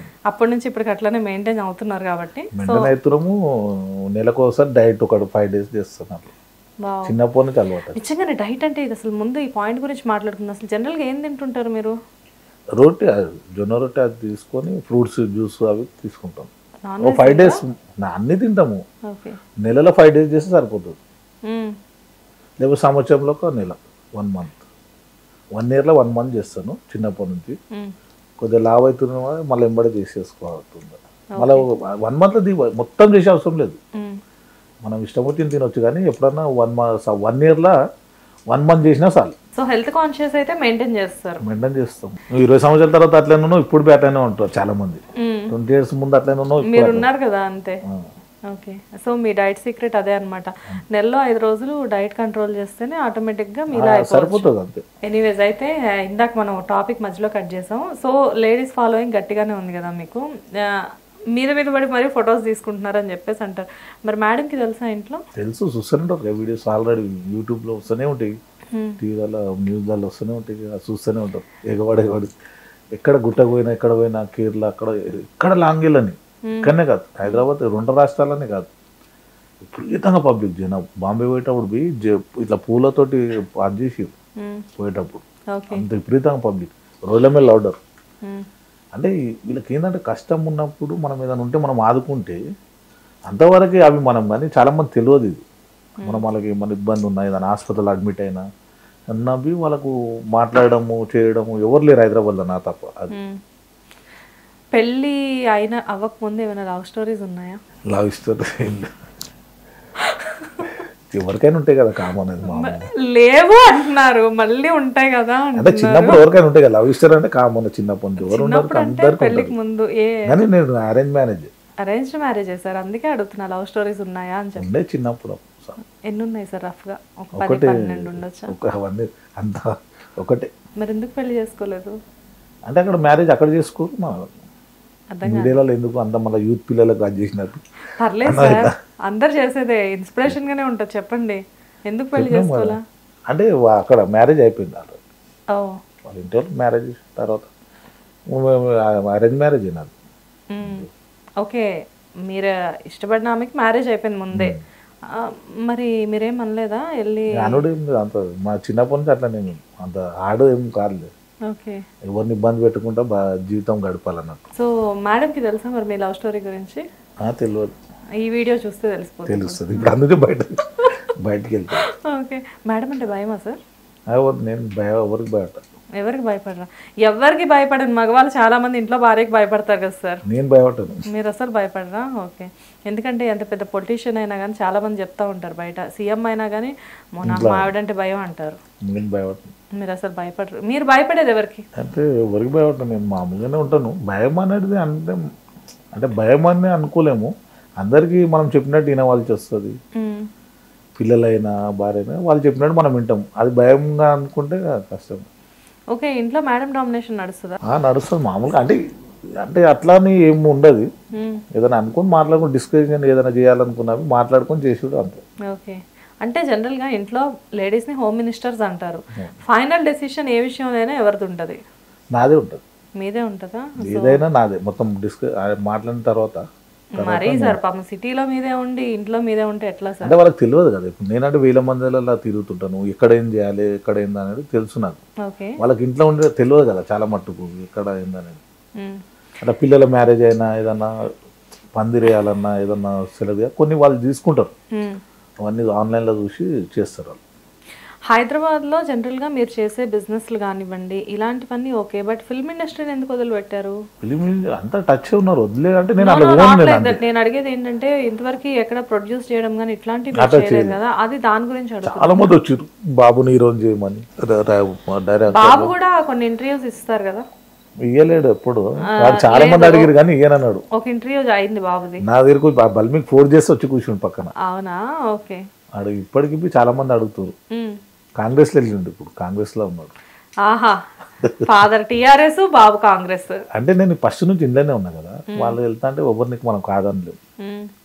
అప్పటి నుంచి ఇప్పటికి అట్లనే మెయింటైన్ అవుతున్నారు కాబట్టి. అవుతున్నాము. నెలకోసారి డైట్ ఒక 5 days చేస్తున్నారు. చిన్నప్పటి నుంచి అలవాటు. నిజంగానే డైట్ అంటే ఇది అసలు ముందు ఈ పాయింట్ గురించి మాట్లాడుకుందాం. అసలు జనరల్గా ఏం తింటుంటారు మీరు? రొట్టె, జొన్న రొట్టె అది తీసుకొని ఫ్రూట్స్ జ్యూస్ అవి తీసుకుంటాం. 5 days అన్ని తింటాము. నెలలో 5 days చేస్తే సరిపోతుంది. లేకపోతే సంవత్సరంలో ఒక నెల 1 month, 1 yearలో 1 month చేస్తాను. చిన్నప్పటి నుంచి కొద్దిగా లావ్ అవుతున్నా మళ్ళీ ఎంబడి చేసేసుకోవాలి. మళ్ళీ 1 monthలో మొత్తం చేసే అవసరం లేదు, మనం ఇష్టం వచ్చింది తినొచ్చు. కానీ ఎప్పుడన్నా 1 yearలో 1 month చేసినా చాలు. సో హెల్త్ కాన్షియస్ అయితే మెయింటైన్ చేస్తారు? మెయింటైన్ చేస్తాం. 20 సంవత్సరాల తర్వాత అట్లనే ఉన్నావు, ఇప్పుడు అట్లనే ఉంటారు చాలా మంది. 20 years ముందు అట్లనే ఉన్నావు, మీరు ఉన్నారు కదా అంతే. ఓకే, సో మీ డైట్ సీక్రెట్ అదే అనమాట. నెలలో 5 రోజులు డైట్ కంట్రోల్ చేస్తేనే ఆటోమేటిక్గా మీలా సరిపోతుంది అంతే. ఎనీవేస్, అయితే ఇందాక మనం టాపిక్ మధ్యలో కట్ చేసాం. సో లేడీస్ ఫాలోయింగ్ గట్టిగానే ఉంది కదా మీకు, మీద పడి మరి ఫొటోస్ తీసుకుంటున్నారని చెప్పేసి అంటారు. మరి మేడంకి తెలుసా ఇంట్లో? తెలుసు, చూస్తూనే ఉంటారు వీడియోస్. ఆల్రెడీ యూట్యూబ్లో వస్తూనే ఉంటాయి, టీవీలలో న్యూస్లలో వస్తూనే ఉంటాయి, చూస్తూనే ఉంటారు. ఎగబడి ఎక్కడ గుట్టకు పోయినా, ఎక్కడ పోయినా, కేరళ ఎక్కడ లాంగ్ వెళ్ళని, ఇక్కడనే కాదు హైదరాబాద్ 2 రాష్ట్రాలనే కాదు, విపరీతంగా పబ్లిక్ జనం. బాంబే పోయేటప్పుడు పోయి ఇట్లా పూలతోటి అది చేసి పోయేటప్పుడు అంత విపరీతంగా పబ్లిక్, రోజుల మీద లౌడర్. అంటే వీళ్ళకి ఏంటంటే కష్టం ఉన్నప్పుడు మనం ఏదైనా ఉంటే మనం ఆదుకుంటే అంతవరకే అవి మనం. కానీ చాలామంది తెలియదు ఇది. మనం వాళ్ళకి మన ఇబ్బంది ఉన్నా, ఏదైనా హాస్పిటల్ అడ్మిట్ అయినా అన్నవి వాళ్ళకు మాట్లాడము చేయడము ఎవరు లేరు హైదరాబాద్లో నా తప్ప. అది పెళ్ళి అయినా అవ్వకముందు ఏమైనా లవ్ స్టోరీస్ ఉన్నాయా? లవ్ స్టోరీ ఎవరికైనా ఉంటాయి కదా, కామన్. లేవు అంటున్నారు, మళ్ళీ ఉంటాయి కదా అంటే చిన్నప్పుడు ఎవరికైనా ఉంటాయి కదా లవ్ స్టోరీ అంటే కామన్. చిన్నప్పుడు ఎవరు ఉన్నారు పెళ్లికి ముందు? కానీ నేను అరేంజ్ మ్యారేజ్ చేశారు, అందుకే అడుగుతున్నా లవ్ స్టోరీస్ ఉన్నాయా అని చెప్పి. చిన్నప్పుడు ఎన్ని ఉన్నాయి సార్ రఫ్గా? ఒక 10 ఒకటే 12 ఉండొచ్చా? అవన్నీ అంతా ఒకటే. మరి ఎందుకు పెళ్లి చేసుకోలేదు? అంటే అక్కడ మ్యారేజ్ అక్కడ చేసుకోరు, మన అర్థం మీడియాలో ఎందుకు అంత మళ్ళీ యూత్ పిల్లలకు అది చేసినట్టు. పర్లేదు సార్, అందరు చేసేదే ఇన్స్పిరేషన్ గానే ఉంటుంది. చెప్పండి ఎందుకు పెళ్లి చేసుకోవాలా? అంటే అక్కడ మ్యారేజ్ అయిపోయింది ఆల్రెడీ. ఓ వాళ్ళ ఇంటి వాళ్ళు మ్యారేజ్ తర్వాత అరేంజ్ మ్యారేజ్ నాది. ఓకే, మీరు ఇష్టపడిన ఆమెకి మ్యారేజ్ అయిపోయింది ముందే. మరి మీరేం అనలేదా వెళ్ళి? అనుడు ఏం లేదు అంత, మా చిన్నప్పటి నుంచి అట్లా నేను అంత ఆడు ఏం కాదు. ఓకే, ఎవరిని ఇబ్బంది పెట్టుకుంటా జీవితం గడపాలన్నట్టు. సో మేడంకి తెలుసా మరి మీ లవ్ స్టోరీ గురించి? తెలియదు, ఈ వీడియో చూస్తే తెలిసిపోతుంది. తెలుస్తుంది. ఇప్పుడు అందుకే బయటికి వెళ్తాను. ఓకే, మేడం అంటే భయమా సార్? నేను ఎవరికి భయపడతాను. ఎవరికి భయపడరా? ఎవరికి భయపడను. మగవాళ్ళు చాలా మంది ఇంట్లో భార్యకి భయపడతారు కదా సార్, నేను భయపడతాను. మీరు అసలు భయపడరా? ఓకే, ఎందుకంటే ఎంత పెద్ద పొలిటీషియన్ అయినా కానీ చాలా మంది చెప్తా ఉంటారు, బయట సీఎం అయినా కానీ నాకు ఆవిడంటే భయం అంటారు. నేను భయపడతాను. మీరు అసలు భయపడరు. మీరు భయపడేది ఎవరికి? అంటే ఎవరికి భయపడతాను, నేను మామూలుగానే ఉంటాను. భయం అనేది అంటే భయం అని అనుకోలేము. అందరికీ మనం చెప్పినట్టు వినవాల్సి వస్తుంది. పిల్లలైనా భార్యైనా వాళ్ళు చెప్పినట్టు మనం వింటాం. అది భయంగా అనుకుంటే కష్టం. ఓకే, ఇంట్లో మేడం డామినేషన్ నడుస్తుందా? నడుస్తుంది మామూలుగా. అంటే అట్లానే ఏమి ఉండదు. ఏదైనా అనుకుని మాట్లాడుకుని డిస్కషన్ ఏదైనా చేయాలనుకున్నవి మాట్లాడుకొని చేసేది అంతే. ఓకే, అంటే జనరల్గా ఇంట్లో లేడీస్ని హోమ్ మినిస్టర్స్ అంటారు. ఫైనల్ డెసిషన్ ఏ విషయంలోనైనా ఎవరిది ఉంటుంది? నాదే ఉంటుంది. మీదే ఉంటుందా? ఏదైనా నాదే. మొత్తం మాట్లాడిన తర్వాత మరీ సార్ పాపం సిటీలో మీదే ఉండి ఇంట్లో మీదే ఉంటే ఎట్లా సార్? అంటే వాళ్ళకి తెలియదు కదా. ఇప్పుడు నేనంటే 1000 మందిలో తిరుగుతుంటాను. ఎక్కడ ఏం చేయాలి, ఎక్కడ ఏంది అనేది తెలుసు నాకు. ఓకే, వాళ్ళకి ఇంట్లో ఉండే తెలియదు కదా చాలా మట్టుకు ఎక్కడ ఏందనేది. అట్లా పిల్లల మ్యారేజ్ అయినా ఏదన్నా పందిరేయాలన్నా ఏదన్నా సెలవు కొన్ని వాళ్ళు తీసుకుంటారు. అవన్నీ ఆన్లైన్లో చూసి చేస్తారు వాళ్ళు. హైదరాబాద్లో జనరల్గా మీరు చేసే బిజినెస్లు కానివ్వండి ఇలాంటివన్నీ ఓకే, బట్ ఫిల్మ్ ఇండస్ట్రీని ఎందుకు వదిలిపెట్టారు? ఫిలిం అంతా టచ్ ఉన్నారు, వదిలే అంటే నేను నేను అడిగేది ఏంటంటే ఇంతవరకు ఎక్కడ ప్రొడ్యూస్ చేయడం కానీ ఇట్లాంటివి చేయలేదు కదా, అది దాని గురించి అడుగుతాను. చాలా మంది వచ్చారు బాబుని హీరోని చేయమని. బాబు కూడా కొన్ని ఇంటర్వ్యూస్ ఇస్తారు కదా. ఇయ్యలేడు ఎప్పుడు. చాలా మంది అడిగారు కానీ ఇయ్యనన్నాడు. ఒక ఇంటర్వ్యూ అయింది బాబుది, నా దగ్గరకు బల్మికి 4 డేస్ వచ్చి కూర్చుండు పక్కన. అవునా? ఓకే, అడుగు ఇప్పటికి చాలా మంది అడుగుతారు. కాంగ్రెస్లో వెళ్ళిండు, ఇప్పుడు కాంగ్రెస్లో ఉన్నాడు. ఆహా, ఫాదర్ టీఆర్ఎస్, బాబు కాంగ్రెస్. అంటే నేను ఫస్ట్ నుంచి ఇంట్లోనే ఉన్నా కదా, వాళ్ళు వెళ్తా అంటే ఎవరికి మనం కాదనలేదు.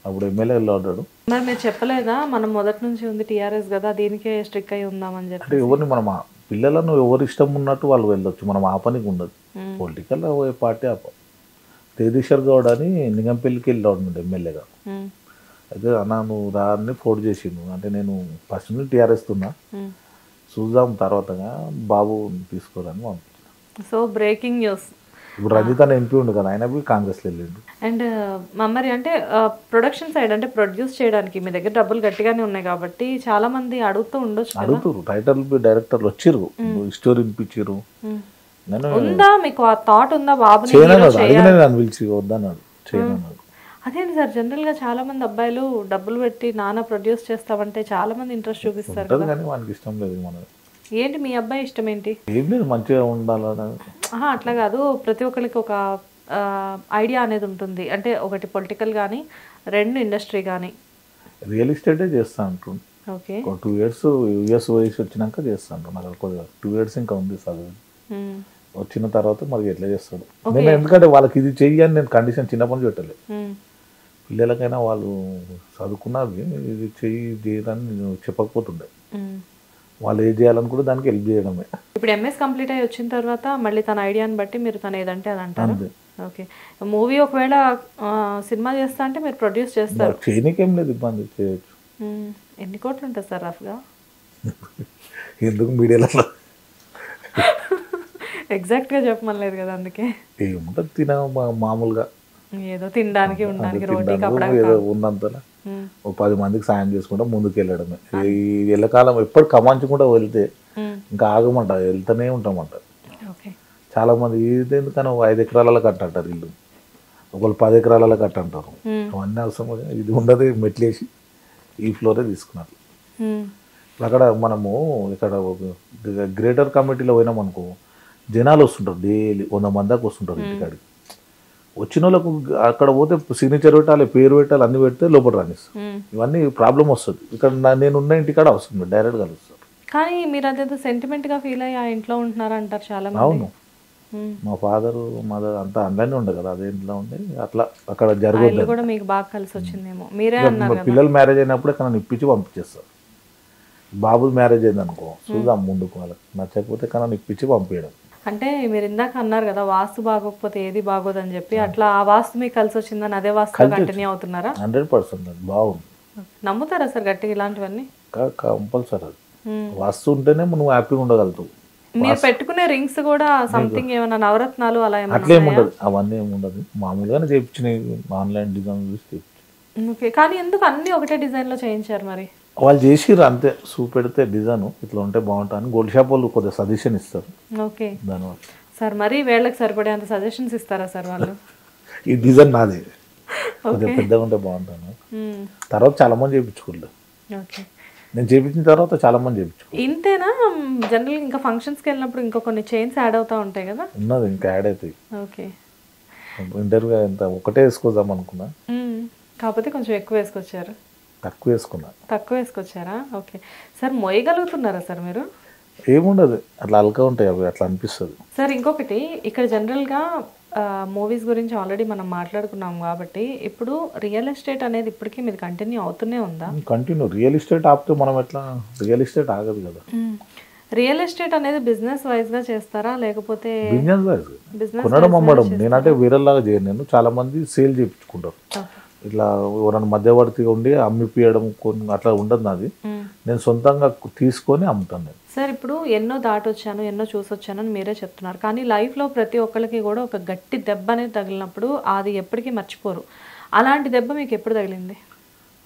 అప్పుడు ఎమ్మెల్యే వెళ్ళాడు. మరి మీరు చెప్పలేదా మనం మొదటి నుంచి ఉంది టీఆర్ఎస్ కదా, దీనికే స్ట్రిక్ అయి ఉందామని చెప్పి? అంటే ఎవరిని మనం పిల్లలను ఎవరు ఇష్టం ఉన్నట్టు వాళ్ళు వెళ్ళొచ్చు, మనం ఆపనికి ఉండదు. పొలిటికల్ పార్టీ ఆప. తేజేశ్వర్ గౌడ్ అని నిగంపల్లికి వెళ్ళాడు ఎమ్మెల్యేగా. అయితే అన్న నువ్వు రాని ఫోర్డ్ చేసిండు. అంటే నేను ఫస్ట్ నుంచి టీఆర్ఎస్ ఉన్నా, చూద్దాం తర్వాతగా బాబు తీసుకోవాలని పంపించాను. సో బ్రేకింగ్ న్యూస్, ఇప్పుడు రంజిత్ అనే ఎంపీ ఉండు కదా, ఆయన కాంగ్రెస్లో వెళ్ళిండు. అండ్ మరి అంటే ప్రొడక్షన్ సైడ్ అంటే ప్రొడ్యూస్ చేయడానికి మీ దగ్గర డబ్బులు గట్టిగానే ఉన్నాయి కాబట్టి చాలా మంది అడుగుతూ ఉండొచ్చు. అడుగుతారు, టైటిల్ డైరెక్టర్లు వచ్చిర్రు, స్టోరీ వినిపించారు. ఉందా మీకు ఆ థాట్ ఉందా బాబుని పిలిచి వద్దన్నాడు, చేయనన్నాడు. అదేంటి సార్, జనరల్ గా చాలా మంది అబ్బాయిలు డబ్బులు పెట్టి నాన్న ప్రొడ్యూస్ చేస్తామంటే చాలా మంది ఇంట్రెస్ట్ చూపిస్తారు కదా. కానీ వానికి ఇష్టం లేదు. మన ఏంటి మీ అబ్బాయి ఇష్టం ఏంటి? ఏం లేదు, మంచిగా ఉండాలని. అట్లా కాదు, ప్రతి ఒక్కరికి ఒక ఐడియా అనేది ఉంటుంది. అంటే ఒకటి పొలిటికల్ కానీ, 2 ఇండస్ట్రీ కానీ. రియల్ ఎస్టేటే చేస్తా అంటుండు. ఓకే, 2 years యూఎస్ వయసు వచ్చినాక చేస్తాను. నాకు కొద్దిగా 2 years ఇంకా ఉంది చదువు. వచ్చిన తర్వాత మరి ఎట్లా చేస్తాడు. నేను ఎందుకంటే వాళ్ళకి ఇది చెయ్యని నేను కండిషన్ చిన్నప్పటి నుంచి పెట్టలేదు. పిల్లలకైనా వాళ్ళు చదువుకున్నది ఇది చేయదని నేను చెప్పకపోతుండే. వాళ్ళు ఏం చేయాలనుకుంటే దానికి హెల్ప్ చేయడమే. ఇప్పుడు ఎంఎస్ కంప్లీట్ అయ్యి వచ్చిన తర్వాత మళ్ళీ తన ఐడియాని బట్టి మీరు తను ఏదంటే అది అంటారు. ఓకే, మూవీ ఒకవేళ సినిమా చేస్తా అంటే మీరు ప్రొడ్యూస్ చేస్తారు. చేయనీకి ఏం లేదు, ఇబ్బంది చేయొచ్చు. ఎన్ని కోట్లు ఉంటుంది సార్ రఫ్గా? ఎందుకు మీడియాలో ఎగ్జాక్ట్గా చెప్పమలేదు కదా, అందుకే ఏముంటుంది తిన మామూలుగా ఏదో తినడానికి ఉండడానికి ఏదో ఉన్నంతలా 10 మందికి సాయం చేసుకుంటా ముందుకు వెళ్ళడమే. ఈ ఎల్లకాలం ఎప్పుడు కమాంచకుండా వెళ్తే ఇంకా ఆగమంట, వెళ్తూనే ఉంటామంట. చాలా మంది ఇది ఎందుకని 5 ఎకరాలలో కట్టంటారు ఇల్లు, ఒకళ్ళు 10 ఎకరాలలో కట్టంటారు. అవన్నీ అవసరం. ఇది ఉండదు, మెట్లేసి ఈ ఫ్లోరే తీసుకున్నారు. అక్కడ మనము ఇక్కడ గ్రేటర్ కమిటీలో పోయినాం అనుకో, జనాలు వస్తుంటారు, డైలీ 100 మంది దాకా వస్తుంటారు ఇంటికాడికి. వచ్చిన వాళ్ళకు అక్కడ పోతే సిగ్నేచర్ పెట్టాలి, పేరు పెట్టాలి, అన్ని పెడితే లోపల రానిస్తారు. ఇవన్నీ ప్రాబ్లం వస్తుంది. ఇక్కడ నేను ఉన్న ఇంటికాడ వస్తుంది, డైరెక్ట్ కలుస్తారు. కానీ మీరు అదేదో సెంటిమెంట్గా ఫీల్ అయ్యి ఆ ఇంట్లో ఉంటున్నారా అంటారు చాలా మంది. అవును, మా ఫాదరు మదర్ అంతా అందరినీ ఉండే కదా, అదే ఇంట్లో ఉండే అట్లా అక్కడ జరగదు. కూడా మీకు బాగా కలిసి వచ్చిందేమో. మీరే అన్నారు కదా పిల్లలు మ్యారేజ్ అయినప్పుడే కన్నా ఇప్పించి పంపించేస్తారు. బాబు మ్యారేజ్ అయింది అనుకో, చూద్దాం ముందుకు వాళ్ళకి నచ్చకపోతే కన్నా ఇప్పించి పంపించడం. అంటే మీరు ఇందాక అన్నారు కదా వాస్తు బాగోకపోతే ఏది బాగోదని చెప్పి, అట్లా ఆ వాస్తు మీకు కలిసి వచ్చిందని అదే వాస్తు కంటిన్యూ అవుతున్నారా? 100% బాగుంది. నమ్ముతారా సార్ గట్టిగా ఇలాంటివన్నీ? కంపల్సరీ అది వాస్తు ఉంటేనే నువ్వు హ్యాపీగా ఉండగలుగుతావు. మీరు పెట్టుకునే రింగ్స్ కూడా సంథింగ్ ఏమైనా నవరత్నాలు అలా అట్లా ఏముండదు, అవన్నీ ఏముండదు. మామూలుగానే చేయించినాయి, ఆన్లైన్ డిజైన్ చూసి చేయించారు. ఓకే, కానీ ఎందుకు అన్ని ఒకటే డిజైన్ లో చేయించారు మరి? వాళ్ళు చేసిర్రు అంతే, చూపెడితే డిజైన్ ఇట్లా ఉంటే బాగుంటుంది. గోల్డ్ షాప్ వాళ్ళు కొద్దిగా సజెషన్ ఇస్తారు. ఓకే దానివల్ల సార్ మరి వేళ్ళకి సరిపడే అంత సజెషన్స్ ఇస్తారా సార్ వాళ్ళు? ఈ డిజైన్ నాదే, కొద్దిగా పెద్దగా ఉంటే బాగుంటాను. తర్వాత చాలా మంది చేయించుకోలేదు. ఓకే, నేను చేయించిన తర్వాత చాలా మంది చేయించుకో. ఇంతేనా? జనరల్ ఇంకా ఫంక్షన్స్కి వెళ్ళినప్పుడు ఇంకా కొన్ని చైన్స్ యాడ్ అవుతా ఉంటాయి కదా? ఉన్నది, ఇంకా యాడ్ అవుతాయి. ఓకే, ఇంటర్వ్యూ ఎంత ఒకటే వేసుకుందాం అనుకున్నా, కాకపోతే కొంచెం ఎక్కువ వేసుకొచ్చారు. తక్కువ వేసుకొచ్చారా? ఓకే సార్, మోయగలుగుతున్నారా సార్ మీరు? ఏముండదు, అట్లా అల్కా ఉంటాయి అవి, అట్లా అనిపిస్తుంది. సార్ ఇంకొకటి, ఇక్కడ జనరల్గా మూవీస్ గురించి ఆల్రెడీ మనం మాట్లాడుకున్నాం కాబట్టి, ఇప్పుడు రియల్ ఎస్టేట్ అనేది ఇప్పటికీ మీరు కంటిన్యూ అవుతూనే ఉందా? కంటిన్యూ. రియల్ ఎస్టేట్ ఆపితే మనం ఎట్లా, రియల్ ఎస్టేట్ ఆగదు కదా. రియల్ ఎస్టేట్ అనేది బిజినెస్ వైజ్ గా చేస్తారా లేకపోతే? బిజినెస్ వైజ్, కొనడం అమ్మడం. నేనంటే వేరేలాగా చేయను, నేను చాలా మంది సేల్ చేయించుకుంటారు. ఇట్లా ఎవరైనా మధ్యవర్తిగా ఉండి అమ్మిపియడం కొన్ని అట్లా ఉండదు నాది. నేను సొంతంగా తీసుకొని అమ్ముతాను నేను. సార్ ఇప్పుడు ఎన్నో దాటొచ్చాను, ఎన్నో చూసొచ్చాను అని మీరే చెప్తున్నారు, కానీ లైఫ్లో ప్రతి ఒక్కరికి కూడా ఒక గట్టి దెబ్బ అనేది తగిలినప్పుడు అది ఎప్పటికీ మర్చిపోరు. అలాంటి దెబ్బ మీకు ఎప్పుడు తగిలింది?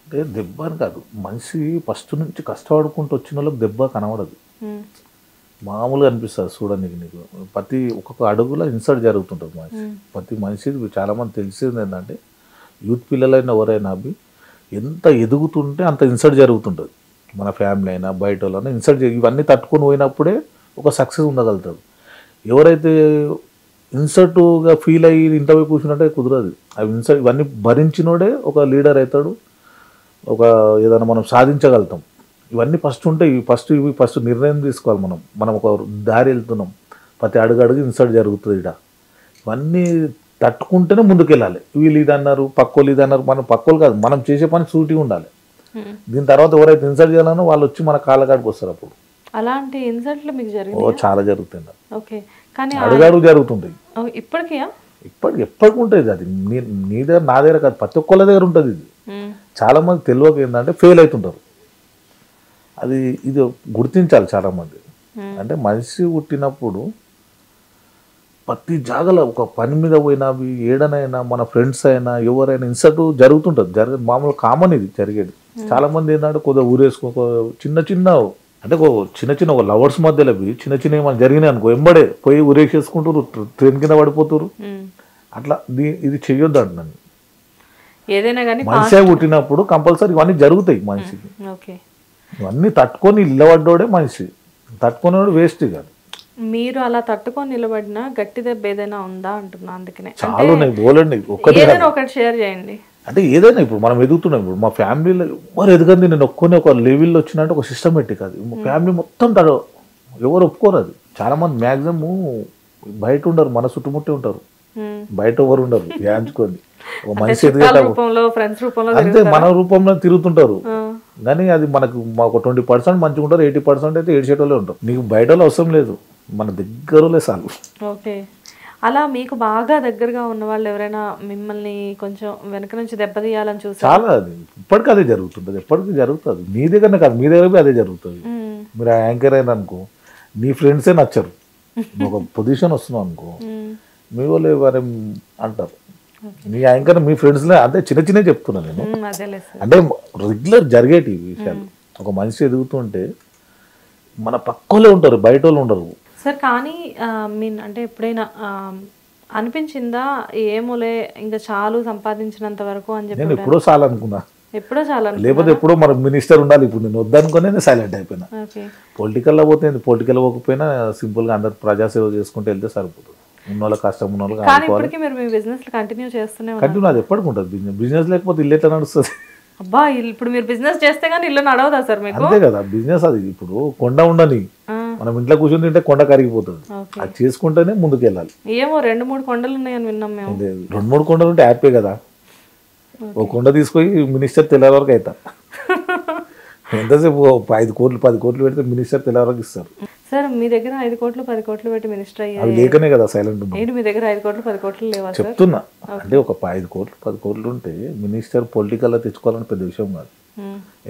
అంటే దెబ్బ అని కాదు, మనిషి ఫస్ట్ నుంచి కష్టపడుకుంటూ వచ్చిన వాళ్ళకి దెబ్బ కనబడదు, మామూలుగా అనిపిస్తుంది చూడడానికి. నీకు ప్రతి ఒక్కొక్క అడుగులో ఇన్సల్ట్ జరుగుతుంటుంది మనిషి. ప్రతి మనిషి చాలామంది తెలిసింది ఏంటంటే, యూత్ పిల్లలైనా ఎవరైనా అవి ఎంత ఎదుగుతుంటే అంత ఇన్సల్ట్ జరుగుతుంటుంది. మన ఫ్యామిలీ అయినా బయట వాళ్ళైనా ఇన్సల్ట్ ఇవన్నీ తట్టుకొని పోయినప్పుడే ఒక సక్సెస్ ఉండగలుగుతాడు. ఎవరైతే ఇన్సల్ట్గా ఫీల్ అయ్యి ఇంటర్వ్యూ కూర్చున్నట్టే కుదరదు. అవి ఇన్సల్ట్ ఇవన్నీ భరించినోడే ఒక లీడర్ అవుతాడు, ఒక ఏదైనా మనం సాధించగలుగుతాం. ఇవన్నీ ఫస్ట్ ఉంటాయి. ఇవి ఫస్ట్ నిర్ణయం తీసుకోవాలి. మనం ఒక దారి వెళ్తున్నాం, ప్రతి అడుగు ఇన్సల్ట్ జరుగుతుంది. ఇక్కడ ఇవన్నీ తట్టుకుంటేనే ముందుకెళ్ళాలి. వీళ్ళు ఇది అన్నారు, పక్కోళ్ళు ఇది అన్నారు. మనం పక్కోళ్ళు కాదు, మనం చేసే పని సూటిగా ఉండాలి. దీని తర్వాత ఎవరైతే ఇన్సల్ట్ చేయాలనో వాళ్ళు వచ్చి మన కాళ్ళ కాడికి వస్తారు. అప్పుడు అలాంటి ఇన్సల్ట్లు మీకు జరిగింది? చాలా జరుగుతుంది. ఓకే, కానీ అడుగు జరుగుతుంది. ఎప్పటికి ఉంటుంది అది. నీ దగ్గర నా దగ్గర కాదు, ప్రతి ఒక్కళ్ళ దగ్గర ఉంటుంది. ఇది చాలా మంది తెలియక ఏంటంటే ఫెయిల్ అవుతుంటారు. ఇది గుర్తించాలి చాలా మంది. అంటే మనిషి పుట్టినప్పుడు ప్రతి జాగలో ఒక పని మీద పోయినా ఏడనైనా మన ఫ్రెండ్స్ అయినా ఎవరైనా ఇన్సల్ట్ జరుగుతుంటుంది. మామూలు కామన్ ఇది జరిగేది. చాలా మంది ఏంటంటే కొద్దిగా ఊరేసుకో చిన్న ఒక లవర్స్ మధ్యలో చిన్న ఏమైనా జరిగినాయి అనుకో, ఎంబడే పోయి ఊరేసేసుకుంటారు, ట్రైన్ కింద పడిపోతారు. అట్లా ఇది చెయ్యొద్దు అంటున్నాను. ఏదైనా కానీ మనిషి పుట్టినప్పుడు కంపల్సరీ ఇవన్నీ జరుగుతాయి మనిషికి. ఇవన్నీ తట్టుకొని నిలబడ్డోడే మనిషి, తట్టుకునేవాడు వేస్ట్ కాదు. మీరు అలా తట్టుకొని నిలబడిన గట్టి దెబ్బ ఏదైనా ఉందా అంటున్నా. అందుకనే చాలా ఉన్నాయి, బోలండి. ఒకటి షేర్ చేయండి. అంటే ఏదైనా ఇప్పుడు మనం ఎదుగుతున్నాం. ఇప్పుడు మా ఫ్యామిలీలో ఎవరు ఎదగంది, నేను ఒప్పుకొని ఒక లెవెల్లో వచ్చినట్టు ఒక సిస్టమేటిక్ అది. మా ఫ్యామిలీ మొత్తం ఎవరు ఒప్పుకోరు అది. చాలా మంది మ్యాక్సిమం బయట ఉండరు, మన చుట్టుముట్టే ఉంటారు, బయట ఎవరు ఉండరు. యాంచుకోండి, ఒక మనిషి అంతే మన రూపంలో తిరుగుతుంటారు. కానీ అది మనకు ఒక 20% మంచిగా ఉంటారు, 80% అయితే ఏడ్చేటోళ్ళే ఉంటారు. నీకు బయట అవసరం లేదు, మన దగ్గరలే చాలు. ఓకే, అలా మీకు బాగా దగ్గరగా ఉన్న వాళ్ళు ఎవరైనా మిమ్మల్ని కొంచెం వెనక నుంచి దెబ్బతీయాలని చూసి? చాలా, అది ఇప్పటికీ అదే జరుగుతుంటుంది, ఎప్పటికీ జరుగుతుంది. మీ దగ్గరనే కాదు, మీ దగ్గర అదే జరుగుతుంది. మీరు యాంకర్ అయినా అనుకో, నీ ఫ్రెండ్సే నచ్చరు. ఒక పొజిషన్ వస్తున్నావు అనుకో, మీ వాళ్ళు ఎవరు అంటారు. మీ యాంకర్ మీ ఫ్రెండ్స్లే, అంటే చిన్న చెప్తున్నా నేను. అంటే రెగ్యులర్ జరిగేటి విషయాలు. ఒక మనిషి ఎదుగుతుంటే మన పక్కలే ఉంటారు, బయట వాళ్ళు ఉండరు. సార్ కానీ అంటే ఎప్పుడైనా అనిపించిందా ఏమోలే ఇంకా చాలు సంపాదించినంత వరకు అని చెప్పి? నేను ఎప్పుడో చాలా అనుకున్నా, లేకపోతే ఎప్పుడో మన మినిస్టర్ ఉండాలి. ఇప్పుడు నేను వద్దనుకునే నేను సైలెంట్ అయిపోయినా. పొలిటికల్లో పోతే పొలిటికల్ పోకపోయినా సింపుల్గా అందరు ప్రజాసేవ చేసుకుంటూ వెళ్తే సరిపోతుంది. ఉన్న వాళ్ళకి కష్టం ఉన్న వాళ్ళకి కానీ ఇప్పటికీ మీరు మీ బిజినెస్ కంటిన్యూ చేస్తూనే ఉన్నారు. కంటిన్యూ అది ఎప్పటికి ఉంటుంది బిజినెస్. బిజినెస్ లేకపోతే ఇల్లు ఎట్లా నడుస్తుంది? అబ్బా ఇప్పుడు మీరు బిజినెస్ చేస్తే గానీ ఇల్లు నడవదా సార్ మీకు? అంతే కదా బిజినెస్. అది ఇప్పుడు కొండ ఉండని మనం ఇంట్లో కూర్చొని తింటే కొండ కరిగిపోతుంది. అది చేసుకుంటేనే ముందుకు వెళ్ళాలి. ఏమో 2-3 కొండలు ఉన్నాయని విన్నాం మేము. 2-3 కొండలు ఉంటే హ్యాపీ కదా. ఒక కొండ తీసుకొని మినిస్టర్ తెల్లారి వరకు అవుతా. ఎంతసేపు 5 కోట్లు 10 కోట్లు పెడితే మినిస్టర్ తెల్లారి వరకు ఇస్తారు. సార్ మీ దగ్గర 5 కోట్లు 10 కోట్లు పెట్టి మినిస్టర్ అయ్యారు. అవి లేకనే కదా సైలెంట్ ఉన్నా. ఏంటి మీ దగ్గర 5 కోట్లు 10 కోట్లు లేవా సార్? చెప్తున్నా అంటే ఒక 5 కోట్లు 10 కోట్లు ఉంటే మినిస్టర్ పొలిటికల్ తెచ్చుకోవాలని పెద్ద విషయం కాదు.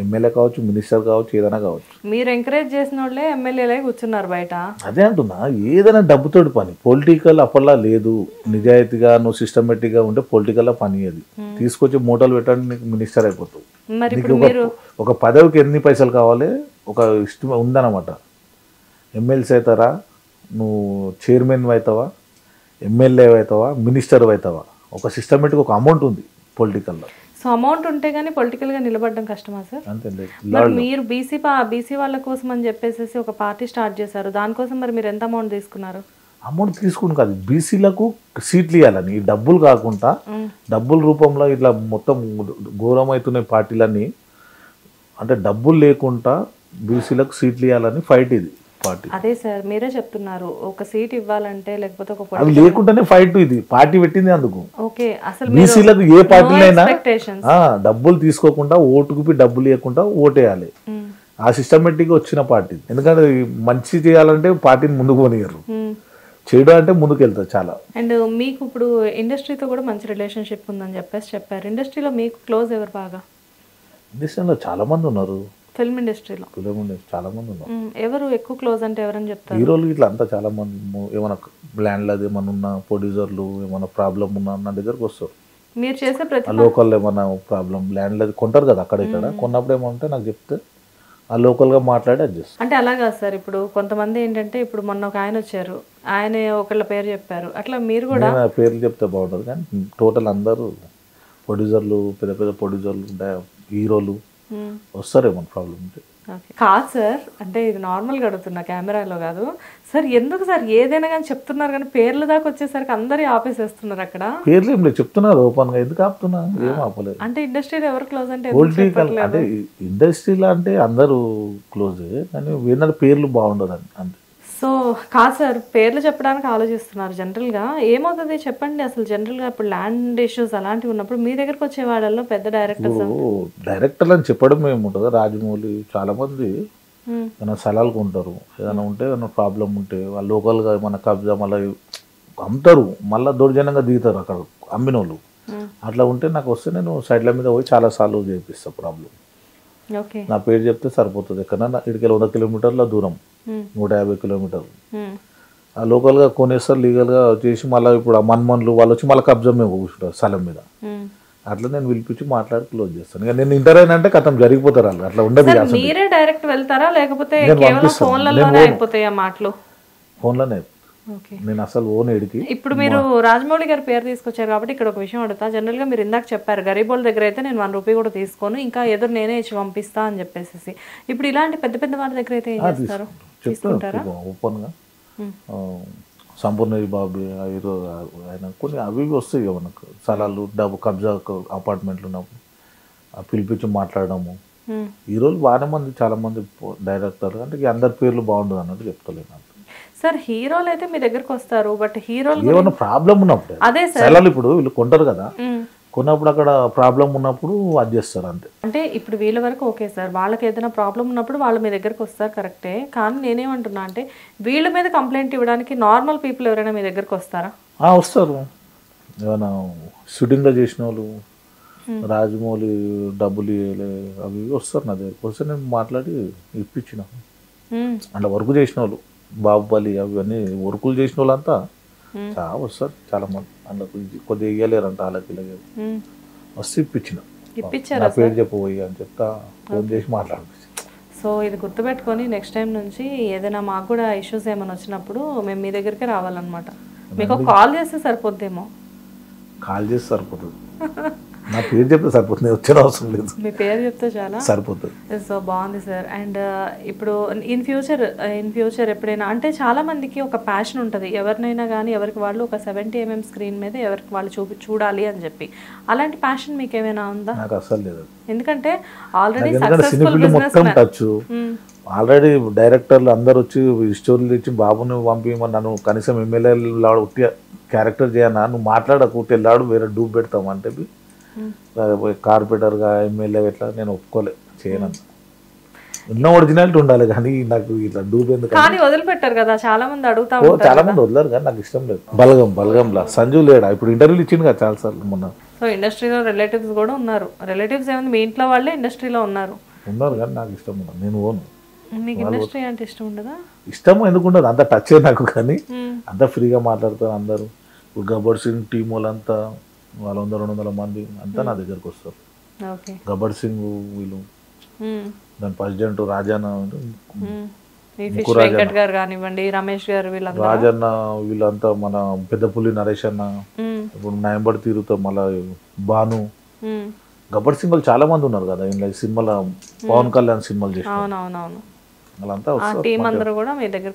ఎమ్మెల్యే కావచ్చు మినిస్టర్ కావచ్చు ఏదైనా కావచ్చు. మీరు ఎంకరేజ్ చేసిన వాళ్ళే ఎమ్మెల్యేలే కూర్చున్నారు బయట. అదే అంటున్నా ఏదైనా డబ్బుతోటి పని. పొలిటికల్ అప్పట్లో లేదు. నిజాయితీగా నువ్వు సిస్టమేటిక్గా ఉంటే పొలిటికల్ పని. అది తీసుకొచ్చి మూటలు పెట్టండి నీకు మినిస్టర్ అయిపోతావు. ఒక పదవికి ఎన్ని పైసలు కావాలి ఒక ఇష్టం ఉందన్నమాట. ఎమ్మెల్సీ అవుతారా, నువ్వు చైర్మన్ అవుతావా, ఎమ్మెల్యే అవుతావా, మినిస్టర్ అవుతావా, ఒక సిస్టమేటిక్ ఒక అమౌంట్ ఉంది పొలిటికల్లో. సో అమౌంట్ ఉంటే కానీ పొలిటికల్గా నిలబడడం కష్టమా సార్? అంతే. మీరు బీసీ వాళ్ళ కోసం అని చెప్పేసి ఒక పార్టీ స్టార్ట్ చేశారు. దానికోసం మరి మీరు ఎంత అమౌంట్ తీసుకున్నారు? అమౌంట్ తీసుకుని కాదు, బీసీలకు సీట్లు ఇవ్వాలని. డబ్బులు కాకుండా డబ్బుల రూపంలో ఇట్లా మొత్తం ఘోరం అవుతున్నాయి పార్టీలన్నీ. అంటే డబ్బులు లేకుండా బీసీలకు సీట్లు ఇవ్వాలని ఫైట్ ఇది పార్టీ. అదే సార్ మీరే చెప్తున్నారు ఒక సీట్ ఇవ్వాలంటే లేకపోతే ఒక అవి లేకుండానే ఫైట్. ఇది పార్టీ పెట్టింది అందుకు. ఓకే అసలు బీసీలకు ఏ పార్టీలైనా డబ్బులు తీసుకోకుండా ఓటుకు డబ్బులు లేకుండా ఓటేయాలి. ఆ సిస్టమేటిక్గా వచ్చిన పార్టీ. ఎందుకంటే మంచి చేయాలంటే పార్టీని ముందుకు పోనీయరు, చేయడం అంటే ముందుకు వెళ్తారు చాలా. అండ్ మీకు ఇప్పుడు ఇండస్ట్రీతో కూడా మంచి రిలేషన్షిప్ ఉందని చెప్పారు. ఇండస్ట్రీలో మీకు క్లోజ్ ఎవరు బాగా? ఇండస్ట్రీలో చాలా మంది ఉన్నారు. ఫిల్మ్ ఇండస్ట్రీలో చాలా మంది ఉన్నారు. ఎవరు ఎక్కువ క్లోజ్ అంటే ఎవరని చెప్తారు? హీరోలు ఇట్లా అంతా చాలా మంది. ఏమైనా ల్యాండ్లో అది ఏమైనా ఉన్నా, ప్రొడ్యూసర్లు ఏమైనా ప్రాబ్లం ఉన్నా నా దగ్గరకు వస్తారు. మీరు చేసే ప్రతి లోకల్ ఏమైనా ప్రాబ్లం ల్యాండ్లో కొంటారు కదా అక్కడ ఇక్కడ కొన్నప్పుడు ఏమంటే నాకు చెప్తే ఆ లోకల్గా మాట్లాడి అది చేస్తారు. అంటే అలాగా సార్. ఇప్పుడు కొంతమంది ఏంటంటే ఇప్పుడు మొన్న ఒక ఆయన వచ్చారు, ఆయన ఒకళ్ళ పేరు చెప్పారు, అట్లా మీరు కూడా పేర్లు చెప్తే బాగుంటుంది. కానీ టోటల్ అందరూ ప్రొడ్యూసర్లు పెద్ద పెద్ద ప్రొడ్యూసర్లు హీరోలు వస్తారేమో ప్రాబ్లం ఉంటే. కాదు సార్, అంటే ఇది నార్మల్గా అడుగుతున్నా కెమెరాలో కాదు సార్. ఎందుకు సార్ ఏదైనా కానీ చెప్తున్నారు కానీ పేర్లు దాకా వచ్చేసరికి అందరూ ఆపేసేస్తున్నారు. అక్కడ పేర్లు ఏం లేదు చెప్తున్నారు ఓపెన్ గా. ఎందుకు ఆపుతున్నా? ఏం ఆపలేదు. అంటే ఇండస్ట్రీలో ఎవరు క్లోజ్ అంటే పొలిటికల్ అంటే ఇండస్ట్రీలో అంటే అందరూ క్లోజే కానీ వీళ్ళ పేర్లు బాగుండదు అంతే. సో కాదు సార్ పేర్లు చెప్పడానికి ఆలోచిస్తున్నారు. జనరల్గా ఏమవుతుంది చెప్పండి. అసలు జనరల్గా ఇప్పుడు ల్యాండ్ ఇష్యూస్ అలాంటివి ఉన్నప్పుడు మీ దగ్గరకు వచ్చే వాళ్ళలో పెద్ద డైరెక్టర్లు అని చెప్పడం ఏముంటుంది. రాజమౌళి చాలా మంది ఏమైనా స్థలాలకు ఉంటారు. ఏదైనా ఉంటే ఏమైనా ప్రాబ్లం ఉంటే వాళ్ళు లోకల్గా ఏమైనా కబ్జా మళ్ళీ అమ్ముతారు, మళ్ళీ దౌర్జన్యంగా దిగుతారు అక్కడ అమ్మిన వాళ్ళు. అట్లా ఉంటే నాకు వస్తే నేను సైడ్ల మీద పోయి చాలా సార్లు చేపిస్తాను ప్రాబ్లం. నా పేరు చెప్తే సరిపోతుంది. ఎక్కడన్నా ఇక్కడికి 100 కిలోమీటర్ల దూరం, 150 కిలోమీటర్లు ఆ లోకల్గా కొనేస్తారు లీగల్గా చేసి. మళ్ళీ ఇప్పుడు ఆ మన్మన్లు వాళ్ళు వచ్చి మళ్ళీ కబ్జా మేము కూర్చుంటారు స్థలం మీద. అట్లా నేను పిలిపించి మాట్లాడి క్లోజ్ చేస్తాను. ఇక నేను ఇంటర్ అయినా అంటే కథం జరిగిపోతారు వాళ్ళు. అట్లా ఉండదు. మీరే డైరెక్ట్ వెళ్తారా లేకపోతే ఫోన్లోనే? నేను అసలు ఓన్ ఎడికి. ఇప్పుడు మీరు రాజమౌళి గారి పేరు తీసుకొచ్చారు కాబట్టి ఇక్కడ ఒక విషయం అడుగుతా. జనరల్ గా మీరు ఇందాక చెప్పారు గరీబోళ్ళ దగ్గర అయితే నేను 1 రూపీ కూడా తీసుకోను, ఇంకా ఎదురు నేనే ఇచ్చి పంపిస్తా అని చెప్పేసి. ఇప్పుడు ఇలాంటి పెద్ద పెద్ద వాళ్ళ దగ్గర అయితే ఏం చేస్తారు? చెప్తారా ఓపెన్ గా? సంపూర్ణ బాబు ఆయన కొన్ని అవి వస్తాయి మనకు స్థలాలు డబ్బు కబ్జా అపార్ట్మెంట్లు ఉన్నప్పుడు పిలిపించి మాట్లాడము. ఈ రోజు బాగానే మంది చాలా మంది డైరెక్టర్ అంటే అందరి పేర్లు బాగుండదు అన్నట్టు చెప్తలేను. సార్ హీరోలు అయితే మీ దగ్గరకు వస్తారు, బట్ హీరోలు ఏమన్నా ప్రాబ్లం ఉన్నప్పుడు అదే సార్ ఇప్పుడు వీళ్ళు కొంటారు కదా, కొన్నప్పుడు అక్కడ ప్రాబ్లం ఉన్నప్పుడు అది చేస్తారు అంతే. అంటే ఇప్పుడు వీళ్ళ వరకు ఓకే సార్, వాళ్ళకి ఏదైనా ప్రాబ్లం ఉన్నప్పుడు వాళ్ళు మీ దగ్గరకు వస్తారు కరెక్టే. కానీ నేనేమంటున్నా అంటే వీళ్ళ మీద కంప్లైంట్ ఇవ్వడానికి నార్మల్ పీపుల్ ఎవరైనా మీ దగ్గరకు వస్తారా? వస్తారు. ఏమైనా షూటింగ్లో చేసిన వాళ్ళు, రాజమౌళి డబ్బులు అవి వస్తారు నా దగ్గరకు వస్తే నేను మాట్లాడి ఇప్పించిన. అంటే వర్క్ చేసిన వాళ్ళు బాహుబలి అవన్నీ వర్కులు చేసిన వాళ్ళంతా చాలా వస్తారు చాలా మంది. అందులో కొద్దిగా ఇవ్వలేరంట వాళ్ళకి వస్తే ఇప్పించిన. నా పేరు చెప్పబోయి అని చెప్తా ఫోన్ చేసి మాట్లాడిపించి. సో ఇది గుర్తుపెట్టుకొని నెక్స్ట్ టైం నుంచి ఏదైనా మాకు కూడా ఇష్యూస్ ఏమైనా వచ్చినప్పుడు మేము మీ దగ్గరికే రావాలన్నమాట. మీకు కాల్ చేస్తే సరిపోద్దేమో? కాల్ చేస్తే సరిపోతుంది. నా పేరు చెప్తే సరిపోతుంది, వచ్చే అవసరం లేదు, మీ పేరు చెప్తే చాలా సరిపోతుంది. సో బాగుంది సార్. అండ్ ఇప్పుడు ఇన్ ఫ్యూచర్ ఎప్పుడైనా అంటే చాలా మందికి ఒక ప్యాషన్ ఉంటుంది, ఎవరినైనా కానీ ఎవరికి వాళ్ళు ఒక 70mm స్క్రీన్ మీద ఎవరికి వాళ్ళు చూడాలి అని చెప్పి, అలాంటి ప్యాషన్ మీకు ఏమైనా ఉందా? నాకు అసలు లేదు. ఎందుకంటే ఆల్రెడీ సినిమా మొత్తం టచ్, ఆల్రెడీ డైరెక్టర్లు అందరు వచ్చి స్టోరీలు ఇచ్చి బాబుని పంపించమని నన్ను కనీసం ఎమ్మెల్యేలు ఉట్టి క్యారెక్టర్ చేయనా, నువ్వు మాట్లాడకుంటే వెళ్ళాడు వేరే డూబ్ పెడతామంటే కార్పొరేటర్గా ఎమ్మెల్యే ఇట్లా నేను ఒప్పుకోలే, చేయను. ఉన్న ఒరిజినాలిటీ ఉండాలి కానీ నాకు ఇట్లా డూబ్ ఎందుకు. కానీ వదిలిపెట్టారు కదా చాలా మంది, అడుగుతా చాలా మంది వదిలేరు కానీ నాకు ఇష్టం లేదు. బలగంలా సంజు లేడా ఇప్పుడు ఇంటర్వ్యూలు ఇచ్చింది కదా చాలా సార్లు మొన్న. సో ఇండస్ట్రీలో రిలేటివ్స్ కూడా ఉన్నారు, రిలేటివ్స్ ఏముంది మీ ఇంట్లో వాళ్ళే ఇండస్ట్రీలో ఉన్నారు కానీ నాకు ఇష్టం ఉండదు, నేను ఓను. మీకు ఇండస్ట్రీ అంటే ఇష్టం ఉండదా? ఇష్టం ఎందుకు ఉండదు, అంత టచ్ నాకు, కానీ అంతా ఫ్రీగా మాట్లాడతారు అందరూ. ఇప్పుడు గబ్బర్ సింగ్ టీం వాళ్ళంతా వాళ్ళు 100-200 మంది అంతా నా దగ్గరకు వస్తారు. గబ్బర్ సింగ్ వీళ్ళు దాని ప్రెసిడెంట్ రాజన్న, గారు కానివ్వండి, రమేష్ గారు, రాజన్న వీళ్ళంతా, మన పెద్దపుల్లి నరేష్ అన్న, ఇప్పుడు నయంబడి తీరుతో మళ్ళా భాను, గబ్బర్ సింగ్ వాళ్ళు చాలా మంది ఉన్నారు కదా ఇలా సినిమాలో, పవన్ కళ్యాణ్ సినిమాలు చేసి వాళ్ళంతా వస్తారు.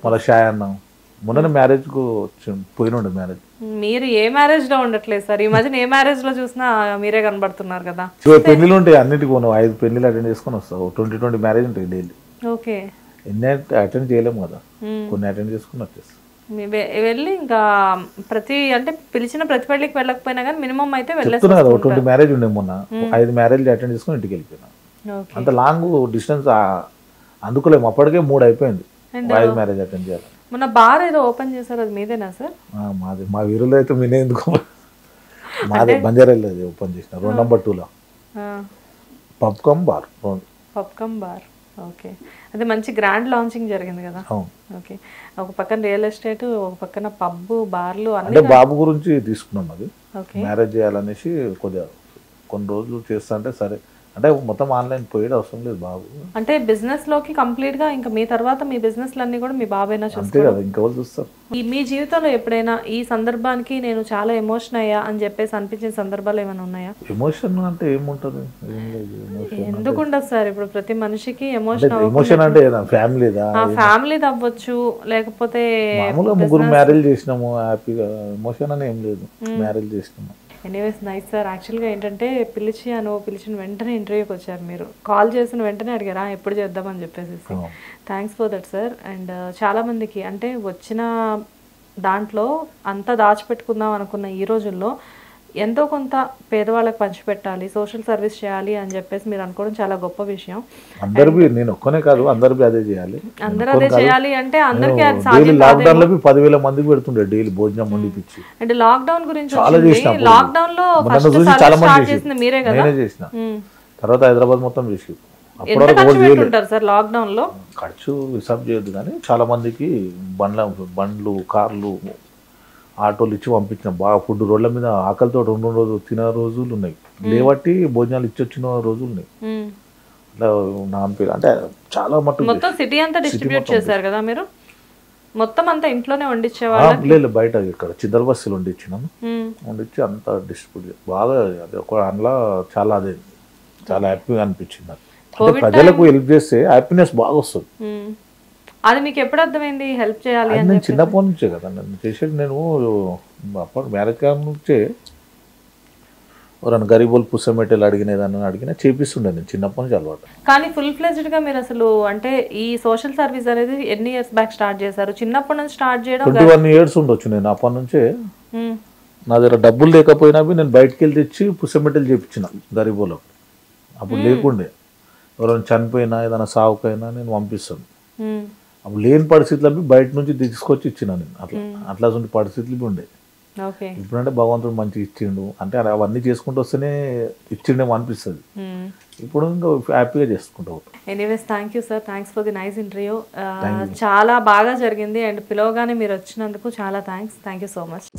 మళ్ళీ షాయ్ అన్న మొన్న మ్యారేజ్ కు పోయినండి. మ్యారేజ్ మీరు ఏ మ్యారేజ్ లో ఉండట్లేదు సార్, ఈ మధ్యన ఏ మ్యారేజ్ లో చూసినా మీరే కనబడుతున్నారు కదా. పెళ్లిలు ఉంటాయి అన్నిటికీ, 5 పెళ్లిలు అటెండ్ చేసుకుని వస్తావు, 20 మ్యారేజ్ ఉంటాయి డైలీ. ఓకే, ఎన్ని అటెండ్ చేయలేము కదా, కొన్ని అటెండ్ చేసుకుని వచ్చేస్తాం. వెళ్ళి ఇంకా అంటే పిలిచిన ప్రతి పెళ్లికి వెళ్ళకపోయినా కానీ మినిమం అయితే వెళ్ళేస్తున్నా కదా. 20 మ్యారేజ్ ఉండే మొన్న, 5 మ్యారేజ్ అటెండ్ చేసుకుని ఇంటికి వెళ్ళిపోయినా. అంత లాంగ్ డిస్టెన్స్ అందుకోలేము, అప్పటికే 3 అయిపోయింది 5 మ్యారేజ్ అటెండ్ చేయాలి. మొన్న బార్ ఏదో ఓపెన్ చేశారు, అది మీదేనా సార్? మాది. మా వీరులో అయితే మీనే ఎందుకు, మాదే బంజారాలో ఓపెన్ చేసిన 2 నెంబర్ 2లో పబ్కమ్ బార్. ఓకే, అది మంచి గ్రాండ్ లాంచింగ్ జరిగింది కదా. ఓకే, ఒక పక్కన రియల్ ఎస్టేట్, ఒక పక్కన పబ్ బార్లు అంటే బాబు గురించి తీసుకున్నాం. అది మ్యారేజ్ చేయాలనేసి కొన్ని రోజులు చేస్తా అంటే సరే అంటే మొత్తం ఆన్లైన్ పోయేది అవసరం లేదు బాబు. అంటే బిజినెస్ లోకి కంప్లీట్ గా ఇంకా మీ తర్వాత మీ బిజినెస్ లన్నీ కూడా మీ బాబేనా చూస్తారు? ఇంకెవరు చూస్తారు? మీ జీవితంలో ఎప్పుడైనా ఈ సందర్భానికి నేను చాలా ఎమోషన్ అయ్యా అని చెప్పేసి అనిపించిన సందర్భాలు ఏమైనా ఉన్నాయా? ఎమోషన్ అంటే ఏముంటది, ఎందుకు ఉండదు సార్? ఇప్పుడు ప్రతి మనిషికి ఎమోషన్ అంటే ఫ్యామిలీ అవ్వచ్చు, లేకపోతే ముగ్గురు మ్యారేజ్ చేసినాము హ్యాపీగా, ఎమోషన్ అని ఏం లేదు, మ్యారేజ్ చేసినాము. Anyways nice sir. యాక్చువల్గా ఏంటంటే పిలిచిన వెంటనే ఇంటర్వ్యూకి వచ్చారు, మీరు కాల్ చేసిన వెంటనే అడిగారా ఎప్పుడు చేద్దామని చెప్పేసి. Thanks for that sir. And చాలామందికి అంటే వచ్చిన దాంట్లో అంతా దాచిపెట్టుకుందాం అనుకున్న ఈ రోజుల్లో ఎంతో కొంత పేదవాళ్ళకి పంచిపెట్టాలి, సోషల్ సర్వీస్ చేయాలి అని చెప్పేసి మీరు అనుకోవడం చాలా గొప్ప విషయం. అందరికీ నేను ఒక్కనే కాదు, అందరికీ అదే చేయాలి. అందరూ అదే చేయాలి అంటే అందరికీ అది సాధ్యం. లాక్డౌన్ లో 10,000 మందికి పెడుతుండే డైలీ భోజనం వండిపించి. అంటే లాక్డౌన్ గురించి లాక్డౌన్ లో స్టార్ట్ చేసింది మీరే కదా? నేనే చేసిన, తర్వాత హైదరాబాద్ మొత్తం చేసి. లాక్డౌన్ లో ఖర్చు హిసాబ్ చేయొద్దు కానీ చాలా మందికి బండ్లు కార్లు ఆటోలు ఇచ్చి పంపించిన, బాగా ఫుడ్ రోడ్ల మీద ఆకలితో 2 రోజులు తిన రోజులు ఉన్నాయి, లేవట్టి భోజనాలు ఇచ్చి వచ్చిన రోజులు ఉన్నాయి. అంటే చాలా మటుకు మొత్తం సిటీ అంతా డిస్ట్రిబ్యూట్ చేశారు కదా మీరు? మొత్తం అంతా ఇంట్లోనే వండించేవాళ్ళు? లేదు, బయట ఇక్కడ చిద్దల బస్సులు వండించినాము, వండించి అంతా డిస్ట్రిబ్యూట్ బాగా. అది ఒక అందులో చాలా హ్యాపీగా అనిపించింది నాకు. ప్రజలకు హెల్ప్ చేస్తే హ్యాపీనెస్ బాగా వస్తుంది. అది మీకు ఎప్పుడు అర్థమైంది హెల్ప్ చేయాలి అని? నేను చిన్నప్పటి నుంచే కదా నన్ను చేసేది. నేను అప్పుడు మ్యారేజ్ నుంచే ఎవరైనా గరీబులు పుస్తమెట్టలు అడిగినా చేపిస్తుండే, నేను చిన్నప్పటి నుంచి అలవాటు. కానీ ఫుల్ ఫ్లెజ్డ్ గా మీరు అసలు అంటే ఈ సోషల్ సర్వీస్ అనేది ఎన్ని ఇయర్స్ బ్యాక్ స్టార్ట్ చేశారు? చిన్నప్పటి నుంచి స్టార్ట్ చేయడం 21 years ఉండొచ్చు. నేను అప్పటి నుంచే నా దగ్గర డబ్బులు లేకపోయినా నేను బయటకు వెళ్ళి తెచ్చి పుస్తమెట్టలు చేపించిన గరీబులకు. అప్పుడు లేకుండే, ఎవరైనా చనిపోయినా ఏదైనా సావుకైనా నేను పంపిస్తాను. అప్పుడు లేని పరిస్థితులు బయట నుంచి తీసుకొచ్చి ఇచ్చిన నేను. అట్లా పరిస్థితులు ఉండే. ఇప్పుడంటే భగవంతుడు మంచిగా ఇచ్చిండు అంటే అవన్నీ చేసుకుంటూ వస్తేనే ఇచ్చిండేమో అనిపిస్తుంది. ఇప్పుడు ఇంకా హ్యాపీగా చేసుకుంటూ ఉంటాం. Anyways thank you sir, thanks for the nice interview. చాలా బాగా జరిగింది అండ్ పిలవగానే మీరు వచ్చినందుకు చాలా thanks. Thank you so much.